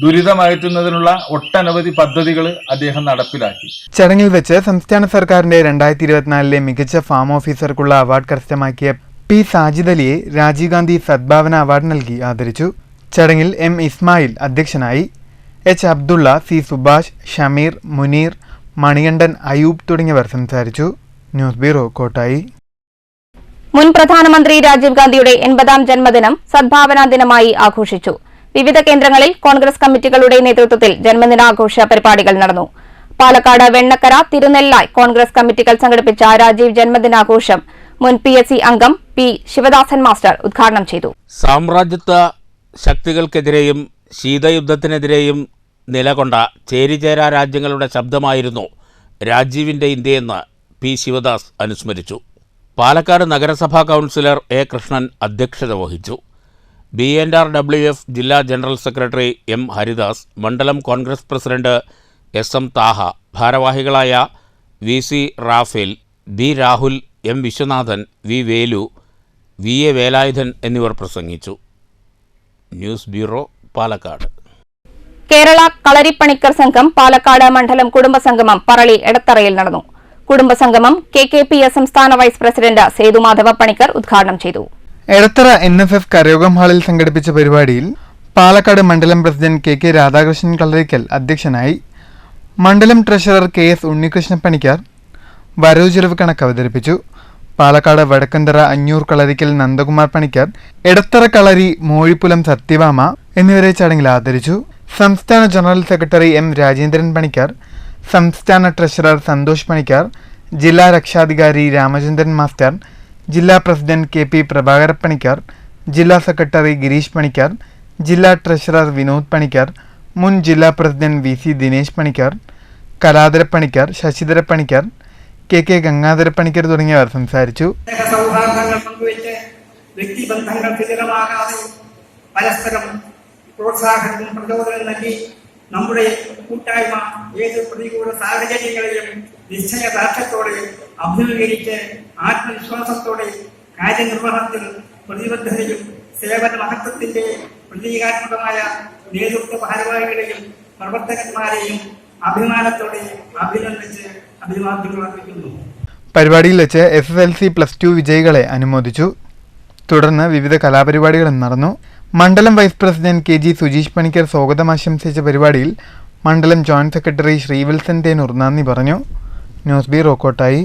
ദുരിതമകറ്റുന്നതിനുള്ള ഒട്ടനവധി പദ്ധതികൾ അദ്ദേഹം നടപ്പിലാക്കി. ചടങ്ങിൽ വെച്ച് സംസ്ഥാന സർക്കാരിന്റെ 2024 മികച്ച ഫാം ഓഫീസർക്കുള്ള അവാർഡ് കരസ്ഥമാക്കിയ പി സാജിദ് അലിയെ രാജീവ് ഗാന്ധി സദ്ഭാവന അവാർഡ് നൽകി ആദരിച്ചു. ചടങ്ങിൽ M ഇസ്മായിൽ അധ്യക്ഷനായി. H അബ്ദുള്ള, C സുഭാഷ്, ഷമീർ, മുനീർ, മണികണ്ഠൻ, അയൂബ് തുടങ്ങിയവർ സംസാരിച്ചു. News bureau, Kottayi. മുൻ പ്രധാനമന്ത്രി രാജീവ് ഗാന്ധിയുടെ 80ാം ജന്മദിനം സദ്ഭാവനാ ദിനമായി ആഘോഷിച്ചു. വിവിധ കേന്ദ്രങ്ങളിൽ കോൺഗ്രസ് കമ്മിറ്റികളുടെ നേതൃത്വത്തിൽ ജന്മദിനാഘോഷ പരിപാടികൾ നടന്നു. പാലക്കാട് വെണ്ണക്കര തിരുനെല്ലായ് കോൺഗ്രസ് കമ്മിറ്റികൾ സംഘടിപ്പിച്ച രാജീവ് ജന്മദിനാഘോഷം മുൻ PSC അംഗം പി ശിവദാസൻ മാസ്റ്റർ ഉദ്ഘാടനം ചെയ്തു. സാമ്രാജ്യത്വ ശക്തികൾക്കെതിരെയും ശീതയുദ്ധത്തിനെതിരെയും നിലകൊണ്ട ചേരിചേരാ രാജ്യങ്ങളുടെ ശബ്ദമായിരുന്നു രാജീവിൻ്റെ ഇന്ത്യയെന്ന് പി ശിവദാസ് അനുസ്മരിച്ചു. പാലക്കാട് നഗരസഭാ കൗൺസിലർ എ കൃഷ്ണൻ അധ്യക്ഷത വഹിച്ചു. BNRWF ജില്ലാ ജനറൽ സെക്രട്ടറി M ഹരിദാസ്, മണ്ഡലം കോൺഗ്രസ് പ്രസിഡന്റ് SM താഹ, ഭാരവാഹികളായ VC Raphael, B Rahul, M Viswanathan, V Velu, VA Velayudhan എന്നിവർ പ്രസംഗിച്ചു. News bureau, Palakkad. കേരള കളരിപ്പണിക്കർ സംഘം പാലക്കാട് മണ്ഡലം കുടുംബസംഗമം പറളി എടത്തറയിൽ നടന്നു. കുടുംബസംഗമം KKPS സംസ്ഥാന വൈസ് പ്രസിഡന്റ് സേതുമാധവ പണിക്കർ ഉദ്ഘാടനം ചെയ്തു. എടത്തറ NSS കരയോഗം ഹാളിൽ സംഘടിപ്പിച്ച പരിപാടിയിൽ പാലക്കാട് മണ്ഡലം പ്രസിഡന്റ് KK രാധാകൃഷ്ണൻ കളരിക്കൽ അധ്യക്ഷനായി. മണ്ഡലം ട്രഷറർ KS ഉണ്ണികൃഷ്ണ പണിക്കർ വരവ് ചെലവ് കണക്ക് അവതരിപ്പിച്ചു. പാലക്കാട് വടക്കന്തറ അഞ്ഞൂർ കളരിക്കൽ നന്ദകുമാർ പണിക്കർ, എടത്തറ കളരി മോഴിപ്പുലം സത്യഭാമ എന്നിവരെ ചടങ്ങിൽ ആദരിച്ചു. സംസ്ഥാന general secretary M Rajendran Panicker, സംസ്ഥാന ട്രഷറർ സന്തോഷ് പണിക്കർ, ജില്ലാ രക്ഷാധികാരി രാമചന്ദ്രൻ മാസ്റ്റർ, ജില്ലാ പ്രസിഡന്റ് KP പ്രഭാകര പണിക്കർ, ജില്ലാ സെക്രട്ടറി ഗിരീഷ് പണിക്കർ, ജില്ലാ ട്രഷറർ വിനോദ് പണിക്കർ, മുൻ ജില്ലാ president VC Dinesh Panicker, Kaladhara Panicker, Sasidhara Panicker, KK Gangadhara Panicker തുടങ്ങിയവർ സംസാരിച്ചു. സൗഹാർദ്ദങ്ങൾ പങ്കുവെച്ച് വ്യക്തിബന്ധങ്ങൾ സ്ഥിരമാകാതെ പരസ്പരം പ്രോത്സാഹനവും പ്രചോദനം നൽകി നമ്മുടെ കൂട്ടായ്മ ഏത് പ്രതികൂല സാഹചര്യങ്ങളിലും നിശ്ചയദാർഢ്യത്തോടെ അഭിമുഖീകരിച്ച് ആത്മവിശ്വാസത്തോടെ കാര്യനിർവഹണത്തിൽ പ്രതിബദ്ധതയും സേവന മഹത്വത്തിന്റെ പ്രതീകാത്മകമായ നേതൃത്വ ഭാരവാഹികളെയും പ്രവർത്തകന്മാരെയും അഭിമാനത്തോടെ അഭിനന്ദിച്ച് അഭിവാദ്യങ്ങൾ അർപ്പിക്കുന്നു. പരിപാടിയിൽ വെച്ച് SSLC+2 വിജയികളെ അനുമോദിച്ചു. തുടർന്ന് വിവിധ കലാപരിപാടികളും നടന്നു. മണ്ഡലം vice president KG Sujeesh Panicker സ്വാഗതം ആശംസിച്ച പരിപാടിയിൽ മണ്ഡലം ജോയിന്റ് സെക്രട്ടറി ശ്രീവിൽസൻ തേനൂർ നന്ദി പറഞ്ഞു. News bureau Kottayi.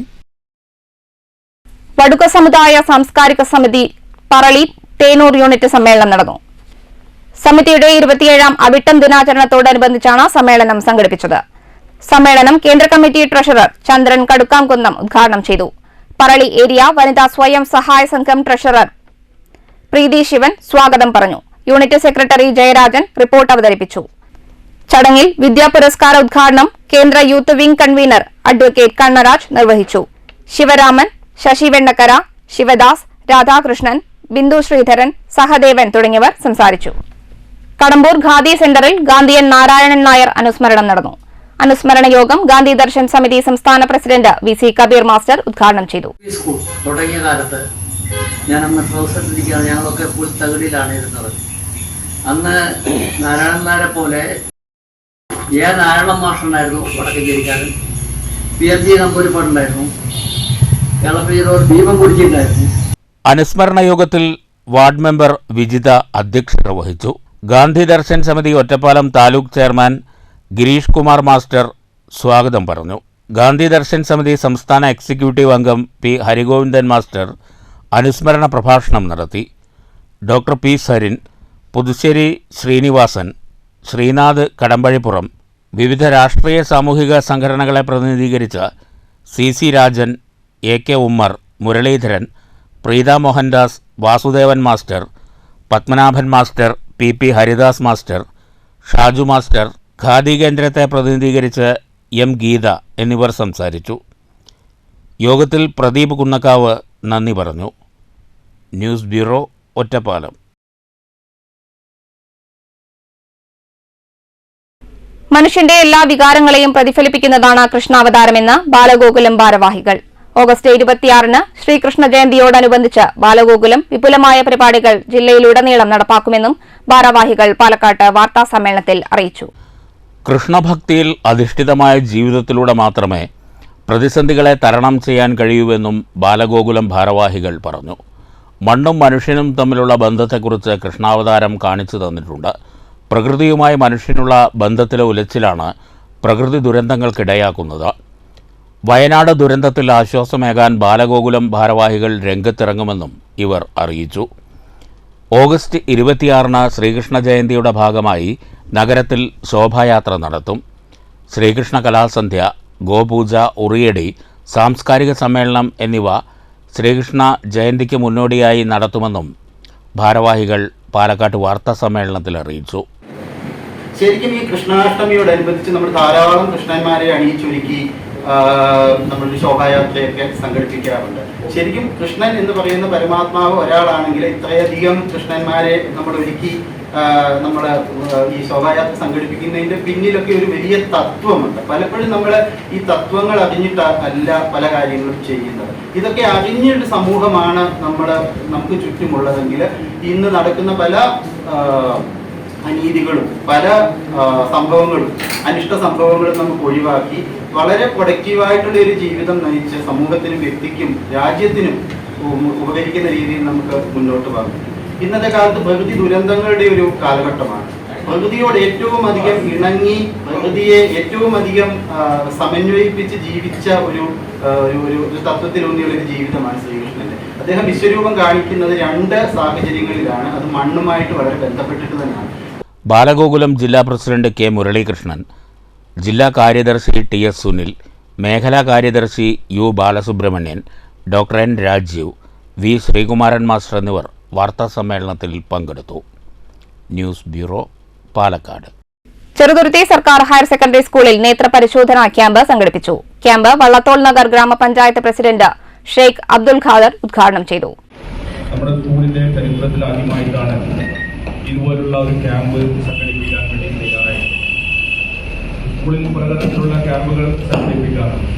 വടുക സമുദായ സാംസ്കാരിക സമിതി പറളി തേനൂർ യൂണിറ്റ് സമ്മേളനം നടന്നു. സമിതിയുടെ 27ാം അവിട്ടം ദിനാചരണത്തോടനുബന്ധിച്ചാണ് സമ്മേളനം സംഘടിപ്പിച്ചത്. സമ്മേളനം കേന്ദ്ര കമ്മിറ്റി ട്രഷറർ ചന്ദ്രൻ കടുക്കാംകുന്നം ഉദ്ഘാടനം ചെയ്തു. പറളി ഏരിയ വനിതാ സ്വയം സഹായ സംഘം ട്രഷറർ പ്രീതി ശിവൻ സ്വാഗതം പറഞ്ഞു. യൂണിറ്റ് സെക്രട്ടറി ജയരാജൻ റിപ്പോർട്ട് അവതരിപ്പിച്ചു. ചടങ്ങിൽ വിദ്യാ പുരസ്കാര ഉദ്ഘാടനം കേന്ദ്ര യൂത്ത് വിംഗ് കൺവീനർ അഡ്വക്കേറ്റ് കണ്ണരാജ് നിർവഹിച്ചു. ശിവരാമൻ, ശശി വെണ്ണക്കര, ശിവദാസ്, രാധാകൃഷ്ണൻ, ബിന്ദു ശ്രീധരൻ, സഹദേവൻ തുടങ്ങിയവർ സംസാരിച്ചു. കടമ്പൂർ ഖാദി സെന്ററിൽ ഗാന്ധിയൻ നാരായണൻ നായർ അനുസ്മരണം നടന്നു. അനുസ്മരണ യോഗം ഗാന്ധി ദർശൻ സമിതി സംസ്ഥാന പ്രസിഡന്റ് VC കബീർ മാസ്റ്റർ ഉദ്ഘാടനം ചെയ്തു. സ്കൂൾ തുടങ്ങിയ കാലത്ത് ഞാനന്ന് പ്രൊഫസറിരിക്കുകയാണ്. ഞങ്ങളൊക്കെ ഫുൾ തകിടിലാണ് ഇരുന്നത്. അന്ന് നാരായണന്മാരെ പോലെ നാരായണ മാഷുണ്ടായിരുന്നു വടക്കേരിക്കാരൻ, PMG നമ്പൂരിപ്പാടുണ്ടായിരുന്നു, കേളപ്പീരോ ദീപം കുടിച്ചിട്ടുണ്ടായിരുന്നു. അനുസ്മരണ യോഗത്തിൽ വാർഡ് മെമ്പർ വിജിത അധ്യക്ഷത വഹിച്ചു. ഗാന്ധി ദർശൻ സമിതി ഒറ്റപ്പാലം താലൂക്ക് ചെയർമാൻ ഗിരീഷ് കുമാർ മാസ്റ്റർ സ്വാഗതം പറഞ്ഞു. ഗാന്ധി ദർശൻ സമിതി സംസ്ഥാന എക്സിക്യൂട്ടീവ് അംഗം P ഹരിഗോവിന്ദൻ മാസ്റ്റർ അനുസ്മരണ പ്രഭാഷണം നടത്തി. ഡോക്ടർ P സരിൻ, പുതുശ്ശേരി ശ്രീനിവാസൻ, ശ്രീനാഥ് കടമ്പഴിപ്പുറം, വിവിധ രാഷ്ട്രീയ സാമൂഹിക സംഘടനകളെ പ്രതിനിധീകരിച്ച CC Rajan, AK Ummer, Muraleedharan, Preetha Mohandas, Vasudevan master, Padmanabhan master, PP Haridas master, Shaju master, khadi കേന്ദ്രത്തെ പ്രതിനിധീകരിച്ച് M ഗീത എന്നിവർ സംസാരിച്ചു. യോഗത്തിൽ പ്രദീപ് കുന്നക്കാവ് നന്ദി പറഞ്ഞു. News bureau, Ottapalam. മനുഷ്യന്റെ എല്ലാ വികാരങ്ങളെയും പ്രതിഫലിപ്പിക്കുന്നതാണ് കൃഷ്ണാവതാരമെന്ന് ബാലഗോകുലം ഭാരവാഹികൾ. ഓഗസ്റ്റ് 26-ന് ശ്രീകൃഷ്ണ ജയന്തിയോടനുബന്ധിച്ച് ബാലഗോകുലം വിപുലമായ പരിപാടികൾ ജില്ലയിലുടനീളം നടപ്പാക്കുമെന്നും ഭാരവാഹികൾ പാലക്കാട്ട് വാർത്താസമ്മേളനത്തിൽ അറിയിച്ചു. കൃഷ്ണഭക്തിയിൽ അധിഷ്ഠിതമായ ജീവിതത്തിലൂടെ മാത്രമേ പ്രതിസന്ധികളെ തരണം ചെയ്യാൻ കഴിയൂവെന്നും ബാലഗോകുലം ഭാരവാഹികൾ പറഞ്ഞു. മണ്ണും മനുഷ്യനും തമ്മിലുള്ള ബന്ധത്തെക്കുറിച്ച് കൃഷ്ണാവതാരം കാണിച്ചു തന്നിട്ടുണ്ട്. പ്രകൃതിയുമായി മനുഷ്യനുള്ള ബന്ധത്തിലെ ഉലച്ചിലാണ് പ്രകൃതി ദുരന്തങ്ങൾക്കിടയാക്കുന്നത്. വയനാട് ദുരന്തത്തിൽ ആശ്വാസമേകാൻ ബാലഗോകുലം ഭാരവാഹികൾ രംഗത്തിറങ്ങുമെന്നും ഇവർ അറിയിച്ചു. ഓഗസ്റ്റ് 26-ന് ശ്രീകൃഷ്ണ ജയന്തിയുടെ ഭാഗമായി നഗരത്തിൽ ശോഭായാത്ര നടത്തും. ശ്രീകൃഷ്ണ കലാസന്ധ്യ, ഗോപൂജ, ഉറിയടി, സാംസ്കാരിക സമ്മേളനം എന്നിവ ശ്രീകൃഷ്ണ ജയന്തിക്ക് മുന്നോടിയായി നടത്തുമെന്നും ഭാരവാഹികൾ പാലക്കാട്ട് വാർത്താസമ്മേളനത്തിൽ അറിയിച്ചു. ശരിക്കും ഈ കൃഷ്ണാഷ്ടമിയോടനുബന്ധിച്ച് നമ്മൾ ധാരാളം കൃഷ്ണന്മാരെ അണിയിച്ചൊരുക്കി നമ്മളൊരു ശോഭായാത്രയൊക്കെ സംഘടിപ്പിക്കാറുണ്ട്. ശരിക്കും കൃഷ്ണൻ എന്ന് പറയുന്ന പരമാത്മാവ് ഒരാളാണെങ്കിൽ ഇത്രയധികം കൃഷ്ണന്മാരെ നമ്മൾ ഒരുക്കി നമ്മൾ ഈ ശോഭായാത്ര സംഘടിപ്പിക്കുന്നതിൻ്റെ പിന്നിലൊക്കെ ഒരു വലിയ തത്വമുണ്ട്. പലപ്പോഴും നമ്മൾ ഈ തത്വങ്ങൾ അറിഞ്ഞിട്ടല്ല പല കാര്യങ്ങളും ചെയ്യുന്നത്. ഇതൊക്കെ അറിഞ്ഞൊരു സമൂഹമാണ് നമുക്ക് ചുറ്റുമുള്ളതെങ്കിൽ ഇന്ന് നടക്കുന്ന പല അനീതികളും പല സംഭവങ്ങളും അനിഷ്ട സംഭവങ്ങളും നമുക്ക് ഒഴിവാക്കി വളരെ പ്രൊഡക്റ്റീവായിട്ടുള്ള ഒരു ജീവിതം നയിച്ച് സമൂഹത്തിനും വ്യക്തിക്കും രാജ്യത്തിനും ഉപകരിക്കുന്ന രീതിയിൽ നമുക്ക് മുന്നോട്ട് പോകാം. ഇന്നത്തെ കാലത്ത് പ്രകൃതി ദുരന്തങ്ങളുടെ ഒരു കാലഘട്ടമാണ്. പ്രകൃതിയോട് ഏറ്റവും അധികം ഇണങ്ങി പ്രകൃതിയെ ഏറ്റവും അധികം സമന്വയിപ്പിച്ച് ജീവിച്ച ഒരു തത്വത്തിലൂന്നിയുള്ള ഒരു ജീവിതമാണ് ശ്രീകൃഷ്ണന്റെ. അദ്ദേഹം വിശ്വരൂപം കാണിക്കുന്നത് 2 സാഹചര്യങ്ങളിലാണ്. അത് മണ്ണുമായിട്ട് വളരെ ബന്ധപ്പെട്ടിട്ട് തന്നെയാണ്. ബാലഗോകുലം ജില്ലാ പ്രസിഡന്റ് കെ മുരളീകൃഷ്ണൻ, ജില്ലാ കാര്യദർശി ടി എസ് സുനിൽ, മേഖലാ കാര്യദർശി U Balasubramanian, doctor N Rajeev, V Sreekumaran master എന്നിവർ വാർത്താസമ്മേളനത്തിൽ പങ്കെടുത്തു. News bureau, Palakkad. ചെറുതുരുത്തി സർക്കാർ ഹയർ സെക്കൻഡറി സ്കൂളിൽ നേത്രപരിശോധനാ ക്യാമ്പ് സംഘടിപ്പിച്ചു. ക്യാമ്പ് വള്ളത്തോൾ നഗർ ഗ്രാമപഞ്ചായത്ത് പ്രസിഡന്റ് ഷെയ്ഖ് അബ്ദുൽ ഖാദർ ഉദ്ഘാടനം ചെയ്തു. നമ്മുടെ സ്കൂളിന്റെ ചരിത്രത്തിൽ ആദ്യമായിട്ടാണ് ഇതുപോലുള്ള ഒരു ക്യാമ്പ് സംഘടിപ്പിക്കാൻ വേണ്ടി തയ്യാറായത്. സ്കൂളിൽ പലതരത്തിലുള്ള ക്യാമ്പുകൾ സംഘടിപ്പിക്കാറുണ്ട്.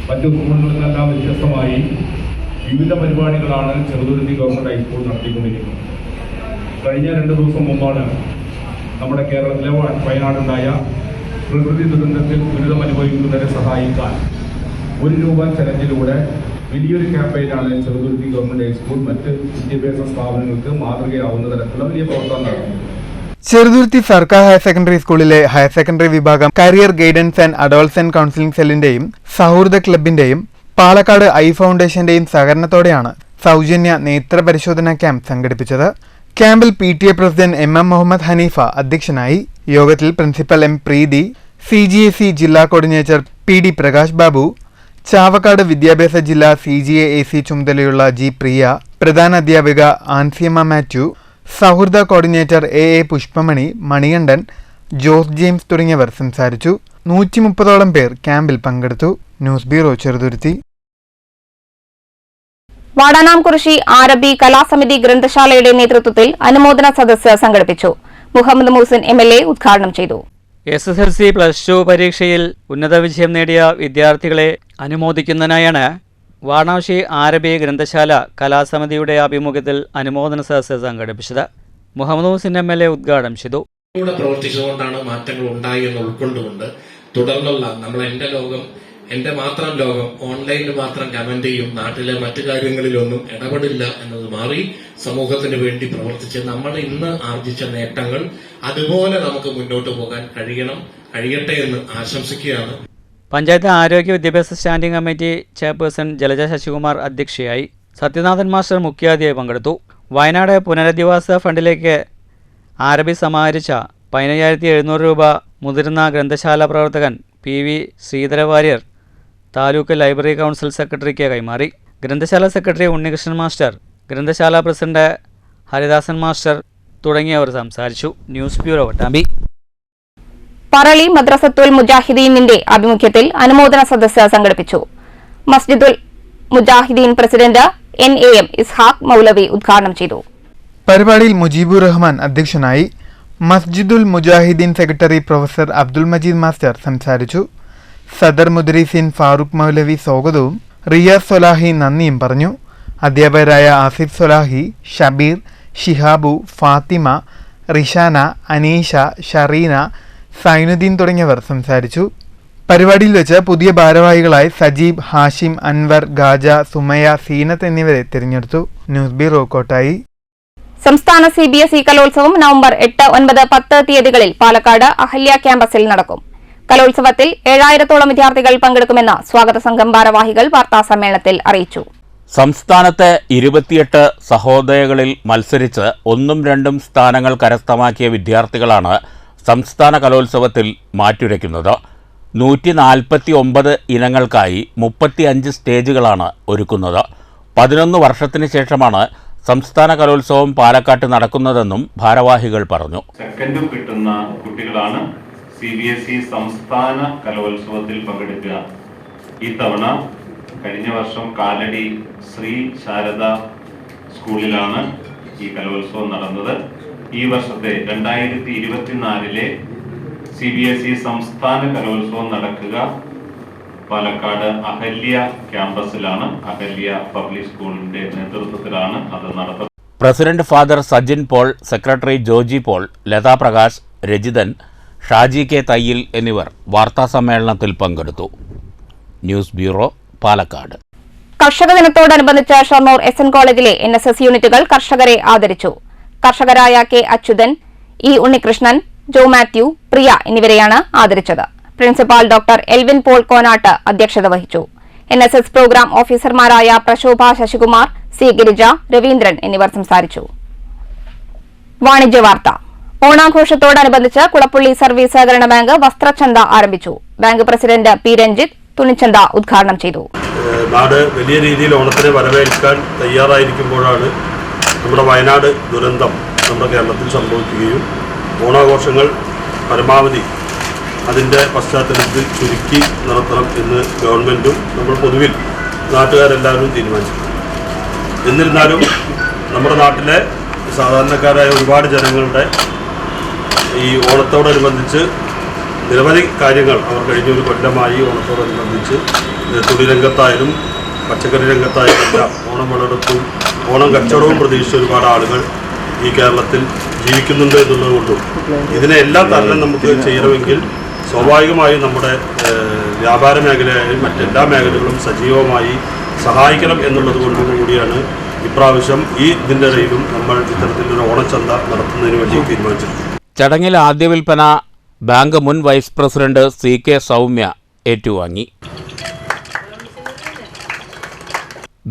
മറ്റു സ്കൂളുകളിൽ നിന്നെല്ലാം വ്യത്യസ്തമായി വിവിധ പരിപാടികളാണ് ചെറുതുരുത്തി ഗവൺമെന്റ് ഹൈസ്കൂൾ നടത്തിക്കൊണ്ടിരിക്കുന്നത്. കഴിഞ്ഞ 2 ദിവസം മുമ്പാണ് നമ്മുടെ കേരളത്തിലെ വയനാടുണ്ടായ പ്രകൃതി ദുരന്തത്തിൽ ദുരിതം അനുഭവിക്കുന്നവരെ സഹായിക്കാൻ ₹1 ചലഞ്ചിലൂടെ വലിയൊരു ക്യാമ്പയിനാണ് ചെറുതുരുത്തി ഗവൺമെന്റ് ഹൈസ്കൂൾ മറ്റ് വിദ്യാഭ്യാസ സ്ഥാപനങ്ങൾക്ക് മാതൃകയാവുന്ന തരത്തിലുള്ള വലിയ പ്രവർത്തനം നടത്തുന്നത്. ചെറുതുരുത്തി സർക്കാർ ഹയർ സെക്കൻഡറി സ്കൂളിലെ ഹയർ സെക്കൻഡറി വിഭാഗം career guidance and adolescent counselling സെല്ലിന്റെയും സൗഹൃദ ക്ലബിന്റെയും പാലക്കാട് ഐ ഫൗണ്ടേഷന്റെയും സഹകരണത്തോടെയാണ് സൗജന്യ നേത്രപരിശോധനാ ക്യാമ്പ് സംഘടിപ്പിച്ചത്. ക്യാമ്പിൽ PTA president MM Muhammad Haneefa അധ്യക്ഷനായി. യോഗത്തിൽ പ്രിൻസിപ്പൽ M പ്രീതി, CGAC ജില്ലാ കോർഡിനേറ്റർ PD പ്രകാശ് ബാബു, ചാവക്കാട് വിദ്യാഭ്യാസ ജില്ലാ CGAAC ചുമതലയുള്ള G പ്രിയ, പ്രധാന അധ്യാപിക ആൻസിയമ്മ മാത്യു, സൗഹൃദ കോർഡിനേറ്റർ AA പുഷ്പമണി, മണികണ്ഠൻ, ജോസ് ജെയിംസ് തുടങ്ങിയവർ സംസാരിച്ചു. 130ഓളം പേർ ക്യാമ്പിൽ പങ്കെടുത്തു. News bureau, Cheruthuruthy. വാടാനാംകുറിശി ആരബി കലാസമിതി ഗ്രന്ഥശാലയുടെ നേതൃത്വത്തിൽ അനുമോദന സദസ്സ് സംഘടിപ്പിച്ചു. മുഹമ്മദ് മൂസിൻ MLA ഉദ്ഘാടനം ചെയ്തു. SSLC +2 പരീക്ഷയിൽ ഉന്നത വിജയം നേടിയ വിദ്യാർത്ഥികളെ അനുമോദിക്കുന്നതിനായാണ് വാടാനാംകുറിശി ആരബി ഗ്രന്ഥശാല കലാസമിതിയുടെ ആഭിമുഖ്യത്തിൽ അനുമോദന സദസ്സ് സംഘടിപ്പിച്ചത്. മുഹമ്മദ് മൂസിൻ MLA ഉദ്ഘാടനം ചെയ്തു. പ്രവർത്തിച്ചുകൊണ്ടാണ് മാറ്റങ്ങൾ ഉണ്ടായി എന്ന് ഉൾക്കൊണ്ടുകൊണ്ട് തുടർന്നുള്ള നമ്മൾ എന്റെ മാത്രം ലോകം ഓൺലൈനിൽ മാത്രം കമന്റ് ചെയ്യും, നാട്ടിലെ മറ്റു കാര്യങ്ങളിലൊന്നും ഇടപെടില്ല എന്നത് മാറി സമൂഹത്തിന് വേണ്ടി പ്രവർത്തിച്ച് നമ്മൾ ഇന്ന് ആർജിച്ച നേട്ടങ്ങൾ അതുപോലെ നമുക്ക് മുന്നോട്ട് പോകാൻ കഴിയട്ടെ എന്ന് ആശംസിക്കുകയാണ്. പഞ്ചായത്ത് ആരോഗ്യ വിദ്യാഭ്യാസ standing committee chairperson Jalaja Sasikumar അധ്യക്ഷയായി. സത്യനാഥൻ മാസ്റ്റർ മുഖ്യാതിഥിയായി പങ്കെടുത്തു. വയനാട് പുനരധിവാസ ഫണ്ടിലേക്ക് ആരബി സമാഹരിച്ച 15,700 രൂപ മുതിർന്ന ഗ്രന്ഥശാല പ്രവർത്തകൻ PV Sreedhara Warrier taluk library council സെക്രട്ടറിക്ക് കൈമാറി. ഗ്രന്ഥശാല സെക്രട്ടറി ഉണ്ണികൃഷ്ണൻ മാസ്റ്റർ, ഗ്രന്ഥശാല പ്രസിഡന്റ് ഹരിദാസൻ മാസ്റ്റർ തുടങ്ങിയവർ സംസാരിച്ചു. News bureau, Vattambi. പറളി മദ്രസത്തുൽ മുജാഹിദീനിന്റെ ആഭിമുഖ്യത്തിൽ അനുമോദന സദസ്സ് സംഘടിപ്പിച്ചു. മസ്ജിദുൽ മുജാഹിദീൻ പ്രസിഡന്റ് NAM ഇസ്ഹാഖ് മൗലവി ഉദ്ഘാടനം ചെയ്തു. പരിപാടിയിൽ മുജീബുർ റഹ്മാൻ അധ്യക്ഷനായി. Masjidul Mujahideen secretary professor Abdul Majeed master സംസാരിച്ചു. സദർ മുദ്രീസിൻ ഫാറൂഖ് മൗലവി സ്വാഗതവും റിയാസ് സൊലാഹി നന്ദിയും പറഞ്ഞു. അധ്യാപകരായ ആസിഫ് സൊലാഹി, ഷബീർ, ഷിഹാബു, ഫാത്തിമ, റിഷാന, അനീഷ, ഷറീന, സൈനുദ്ദീൻ തുടങ്ങിയവർ സംസാരിച്ചു. പരിപാടിയിൽ വെച്ച് പുതിയ ഭാരവാഹികളായി സജീബ്, ഹാഷിം, അൻവർ, ഗാജ, സുമയ, സീനത്ത് എന്നിവരെ തിരഞ്ഞെടുത്തു. News bureau, Kottayi. സംസ്ഥാന CBSE കലോത്സവം നവംബർ 8, 9, 10 തീയതികളിൽ പാലക്കാട് അഹല്യ ക്യാമ്പസിൽ നടക്കും. കലോത്സവത്തിൽ 7000-ഓളം വിദ്യാർത്ഥികൾ പങ്കെടുക്കുമെന്ന് സ്വാഗത സംഘം ഭാരവാഹികൾ വാർത്താസമ്മേളനത്തിൽ അറിയിച്ചു. സംസ്ഥാനത്തെ 28 സഹോദയകളിൽ മത്സരിച്ച് 1ഉം 2ഉം സ്ഥാനങ്ങൾ കരസ്ഥമാക്കിയ വിദ്യാർത്ഥികളാണ് സംസ്ഥാന കലോത്സവത്തിൽ മാറ്റുരയ്ക്കുന്നത്. 149 ഇനങ്ങൾക്കായി 35 സ്റ്റേജുകളാണ് ഒരുക്കുന്നത്. 11 വർഷത്തിന് ശേഷമാണ് സംസ്ഥാന കലോത്സവം പാലക്കാട്ട് നടക്കുന്നതെന്നും ഭാരവാഹികൾ പറഞ്ഞു. സെക്കൻഡും കിട്ടുന്ന കുട്ടികളാണ് CBSE സംസ്ഥാന കലോത്സവത്തിൽ പങ്കെടുക്കുക. ഈ തവണ കഴിഞ്ഞ വർഷം കാലടി ശ്രീ ശാരദ സ്കൂളിലാണ് ഈ കലോത്സവം നടന്നത്. ഈ വർഷത്തെ 2024 CBSE സംസ്ഥാന കലോത്സവം നടക്കുക പാലക്കാട് അഹല്യ ക്യാമ്പസിലാണ്. അഹല്യ പബ്ലിക് സ്കൂളിന്റെ നേതൃത്വത്തിലാണ് അത് നടത്തുന്നത്. President father Sajin Paul, secretary Joji Paul, Latha Prakash, Rajithan, Shaji K Thayyil എന്നിവർ വാർത്താസമ്മേളനത്തിൽ പങ്കെടുത്തു. News bureau, Palakkad. കർഷക ദിനത്തോടനുബന്ധിച്ച് ഷൊർണൂർ SN കോളേജിലെ NSS യൂണിറ്റുകൾ കർഷകരെ ആദരിച്ചു. കർഷകരായ K. അച്യുതൻ, E. ഉണ്ണികൃഷ്ണൻ, ജോ മാത്യു, പ്രിയ എന്നിവരെയാണ് ആദരിച്ചത്. പ്രിൻസിപ്പാൾ ഡോക്ടർ എൽവിൻ പോൾ കോനാട്ട് അധ്യക്ഷത വഹിച്ചു. NSS പ്രോഗ്രാം ഓഫീസർമാരായ പ്രശോഭ ശശികുമാർ, C. ഗിരിജ, രവീന്ദ്രൻ എന്നിവർ സംസാരിച്ചു. വാണിജ്യ വാർത്ത. ഓണാഘോഷത്തോടനുബന്ധിച്ച് കുളപ്പുള്ളി സർവീസ് സഹകരണ ബാങ്ക് വസ്ത്രച്ചന്ത ആരംഭിച്ചു. Bank president P. രഞ്ജിത്ത് തുണിച്ചന്ത ഉദ്ഘാടനം ചെയ്തു. നാട് വലിയ രീതിയിൽ ഓണത്തിനെ വരവേൽക്കാൻ തയ്യാറായിരിക്കുമ്പോഴാണ് നമ്മുടെ വയനാട് ദുരന്തം നമ്മുടെ കേരളത്തിൽ സംഭവിക്കുകയും ഓണാഘോഷങ്ങൾ പരമാവധി അതിൻ്റെ പശ്ചാത്തലത്തിൽ ചുരുക്കി നടത്തണം എന്ന് ഗവൺമെൻറ്റും നമ്മൾ പൊതുവിൽ നാട്ടുകാരെല്ലാവരും തീരുമാനിച്ചു. എന്നിരുന്നാലും നമ്മുടെ നാട്ടിലെ സാധാരണക്കാരായ ഒരുപാട് ജനങ്ങളുടെ ഈ ഓണത്തോടനുബന്ധിച്ച് നിരവധി കാര്യങ്ങൾ അവർ കഴിഞ്ഞൊരു കൊല്ലമായി ഓണത്തോടനുബന്ധിച്ച് തുണി രംഗത്തായാലും പച്ചക്കറി രംഗത്തായാലും എല്ലാം ഓണം വിളവെടുപ്പും ഓണം കച്ചവടവും പ്രതീക്ഷിച്ച ഒരുപാട് ആളുകൾ ഈ കേരളത്തിൽ ജീവിക്കുന്നുണ്ട് എന്നുള്ളതുകൊണ്ടും ഇതിനെ എല്ലാ തരണം നമുക്ക് ചെയ്യണമെങ്കിൽ സ്വാഭാവികമായും നമ്മുടെ വ്യാപാര മേഖലയായാലും മറ്റെല്ലാ മേഖലകളും സജീവമായി സഹായിക്കണം എന്നുള്ളത് കൊണ്ടുകൂടിയാണ് ഇപ്രാവശ്യം ഇതിൻ്റെ ഇടയിലും നമ്മൾ ഇത്തരത്തിലൊരു ഓണച്ചന്ത നടത്തുന്നതിന് വേണ്ടി തീരുമാനിച്ചിട്ടുണ്ട്. ചടങ്ങിൽ ആദ്യ വിൽപ്പന ബാങ്ക് മുൻ വൈസ് പ്രസിഡന്റ് CK സൗമ്യ ഏറ്റുവാങ്ങി.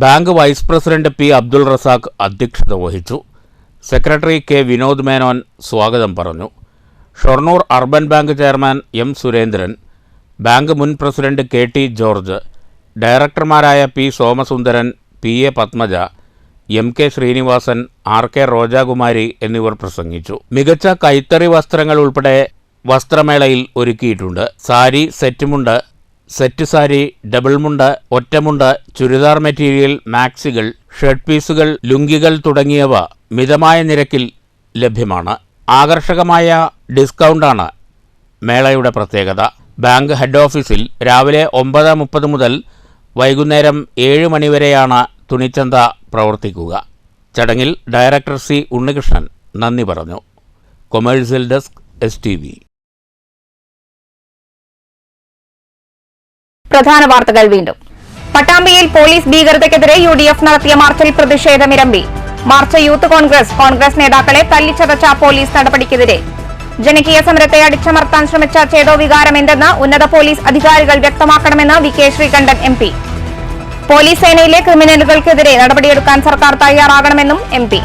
Bank vice president P. Abdul Razak അധ്യക്ഷത വഹിച്ചു. Secretary K. വിനോദ് മേനോൻ സ്വാഗതം പറഞ്ഞു. Shoranur urban bank chairman M. Surendran, bank മുൻ പ്രസിഡന്റ് KT ജോർജ്, ഡയറക്ടർമാരായ P. Somasundaran, PA Padmaja, MK Srinivasan, RK Rojakumari എന്നിവർ പ്രസംഗിച്ചു. മികച്ച കൈത്തറി വസ്ത്രങ്ങൾ ഉൾപ്പെടെ വസ്ത്രമേളയിൽ ഒരുക്കിയിട്ടുണ്ട്. സാരി, സെറ്റുമുണ്ട്, സെറ്റ് സാരി, ഡബിൾ മുണ്ട്, ഒറ്റമുണ്ട്, ചുരിദാർ മെറ്റീരിയൽ, മാക്സികൾ, ഷർട്ട് പീസുകൾ, ലുങ്കികൾ തുടങ്ങിയവ മിതമായ നിരക്കിൽ ലഭ്യമാണ്. ആകർഷകമായ ഡിസ്കൗണ്ടാണ് മേളയുടെ പ്രത്യേകത. ബാങ്ക് ഹെഡ് ഓഫീസിൽ രാവിലെ 9:30 മുതൽ വൈകുന്നേരം 7 മണിവരെയാണ് തുണിച്ചന്ത പ്രവർത്തിക്കുക. ചടങ്ങിൽ ഡയറക്ടർ C. ഉണ്ണികൃഷ്ണൻ നന്ദി പറഞ്ഞു. Commercial desk STV. പ്രധാന വാർത്തകൾ വീണ്ടും. പട്ടാമ്പിയിൽ പോലീസ് ഭീകരതയ്ക്കെതിരെ UDF നടത്തിയ മാർച്ചിൽ പ്രതിഷേധമിരമ്പി. മാർച്ച് യൂത്ത് കോൺഗ്രസ് നേതാക്കളെ തല്ലിച്ചതച്ച പോലീസ് നടപടിക്കെതിരെ. ജനകീയ സമരത്തെ അടിച്ചമർത്താൻ ശ്രമിച്ച ചേതോവികാരം എന്തെന്ന് ഉന്നത പോലീസ് അധികാരികൾ വ്യക്തമാക്കണമെന്ന് VK ശ്രീകണ്ഠൻ MP. പോലീസ് സേനയിലെ ക്രിമിനലുകൾക്കെതിരെ നടപടിയെടുക്കാൻ സർക്കാർ തയ്യാറാകണമെന്നും MP.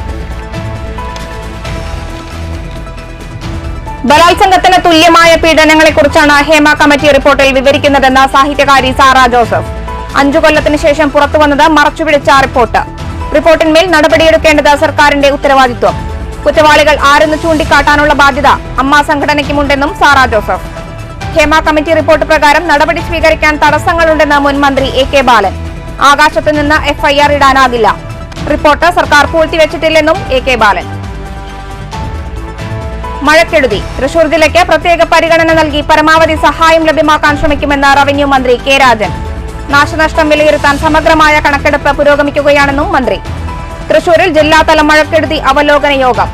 ബലാത്സംഗത്തിന് തുല്യമായ പീഡനങ്ങളെക്കുറിച്ചാണ് ഹേമ കമ്മിറ്റി റിപ്പോർട്ടിൽ വിവരിക്കുന്നതെന്ന് സാഹിത്യകാരി സാറ ജോസഫ്. 5 കൊല്ലത്തിന് ശേഷം പുറത്തുവന്നത് മറച്ചുപിടിച്ച റിപ്പോർട്ട്. റിപ്പോർട്ടിന്മേൽ നടപടിയെടുക്കേണ്ടത് സർക്കാരിന്റെ ഉത്തരവാദിത്വം. കുറ്റവാളികൾ ആരെന്ന് ചൂണ്ടിക്കാട്ടാനുള്ള ബാധ്യത അമ്മ സംഘടനയ്ക്കുമുണ്ടെന്നും സാറ ജോസഫ്. ഹേമ കമ്മിറ്റി റിപ്പോർട്ട് പ്രകാരം നടപടി സ്വീകരിക്കാൻ തടസ്സങ്ങളുണ്ടെന്ന് മുൻ മന്ത്രി AK ബാലൻ. ആകാശത്ത് നിന്ന് FIR ഇടാനാകില്ല. റിപ്പോർട്ട് സർക്കാർ പൂഴ്ത്തിവെച്ചിട്ടില്ലെന്നും AK ബാലൻ. മഴക്കെടുതി. തൃശൂർ ജില്ലയ്ക്ക് പ്രത്യേക പരിഗണന നൽകി പരമാവധി സഹായം ലഭ്യമാക്കാൻ ശ്രമിക്കുമെന്ന് റവന്യൂ മന്ത്രി K രാജൻ. നാശനഷ്ടം വിലയിരുത്താൻ സമഗ്രമായ കണക്കെടുപ്പ് പുരോഗമിക്കുകയാണെന്നും മന്ത്രി. തൃശൂരിൽ ജില്ലാതല മഴക്കെടുതി അവലോകന യോഗം.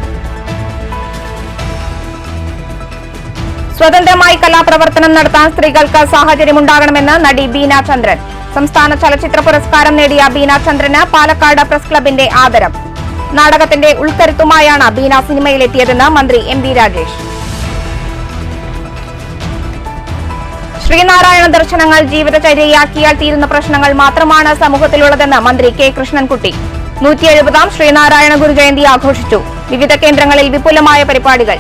സ്വതന്ത്രമായി കലാപ്രവർത്തനം നടത്താൻ സ്ത്രീകൾക്ക് സാഹചര്യമുണ്ടാകണമെന്ന് നടി ബീന ചന്ദ്രൻ. സംസ്ഥാന ചലച്ചിത്ര പുരസ്കാരം നേടിയ ബീന ചന്ദ്രന് പാലക്കാട് പ്രസ് ക്ലബിന്റെ ആദരം. നാടകത്തിന്റെ ഉൾക്കരുത്തുമായാണ് ബീന സിനിമയിലെത്തിയതെന്ന് മന്ത്രി MB രാജേഷ്. ശ്രീനാരായണ ദർശനങ്ങൾ ജീവിതചര്യയാക്കിയാൽ തീരുന്ന പ്രശ്നങ്ങൾ മാത്രമാണ് സമൂഹത്തിലുള്ളതെന്ന് മന്ത്രി K കൃഷ്ണൻകുട്ടി. 170-ാം ശ്രീനാരായണ ഗുരുജയന്തി ആഘോഷിച്ചു. വിവിധ കേന്ദ്രങ്ങളിൽ വിപുലമായ പരിപാടികൾ.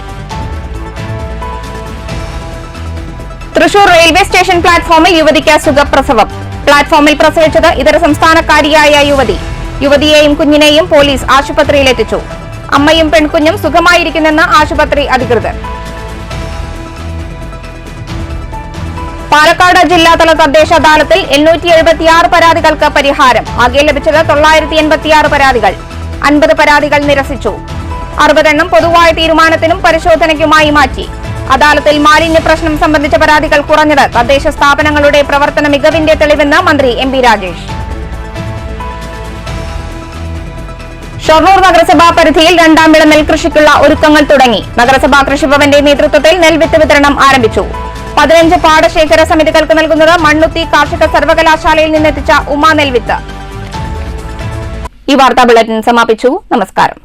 തൃശൂർ റെയിൽവേ സ്റ്റേഷൻ പ്ലാറ്റ്ഫോമിൽ യുവതിക്ക് സുഖപ്രസവം. പ്ലാറ്റ്ഫോമിൽ പ്രസവിച്ചത് ഇതര സംസ്ഥാനക്കാരിയായ യുവതി. യുവതിയെയും കുഞ്ഞിനെയും പോലീസ് ആശുപത്രിയിലെത്തിച്ചു. അമ്മയും പെൺകുഞ്ഞും സുഖമായിരിക്കുന്നെന്ന് ആശുപത്രി അധികൃതർ. പാലക്കാട് ജില്ലാതല തദ്ദേശ അദാലത്തിൽ 876 പരാതികൾക്ക് പരിഹാരം. ആകെ ലഭിച്ചത് 986 പരാതികൾ. 50 പരാതികൾ നിരസിച്ചു. 60 എണ്ണം പൊതുവായ തീരുമാനത്തിനും പരിശോധനയ്ക്കുമായി മാറ്റി. അദാലത്തിൽ മാലിന്യ പ്രശ്നം സംബന്ധിച്ച പരാതികൾ കുറഞ്ഞത് തദ്ദേശ സ്ഥാപനങ്ങളുടെ പ്രവർത്തന മികവിന്റെ തെളിവെന്ന് മന്ത്രി MB രാജേഷ്. ഷൊർണൂർ നഗരസഭാ പരിധിയിൽ 2ാം വിള നെൽകൃഷിക്കുള്ള ഒരുക്കങ്ങൾ തുടങ്ങി. നഗരസഭാ കൃഷിഭവന്റെ നേതൃത്വത്തിൽ നെൽവിത്ത് വിതരണം ആരംഭിച്ചു. 15 പാടശേഖര സമിതികൾക്ക് നൽകുന്നത് മണ്ണുത്തി കാർഷിക സർവകലാശാലയിൽ നിന്നെത്തിച്ച ഉമ നെൽവിത്ത്. ഈ വാർത്താ ബുള്ളറ്റിൻ സമാപിച്ചു. നമസ്കാരം.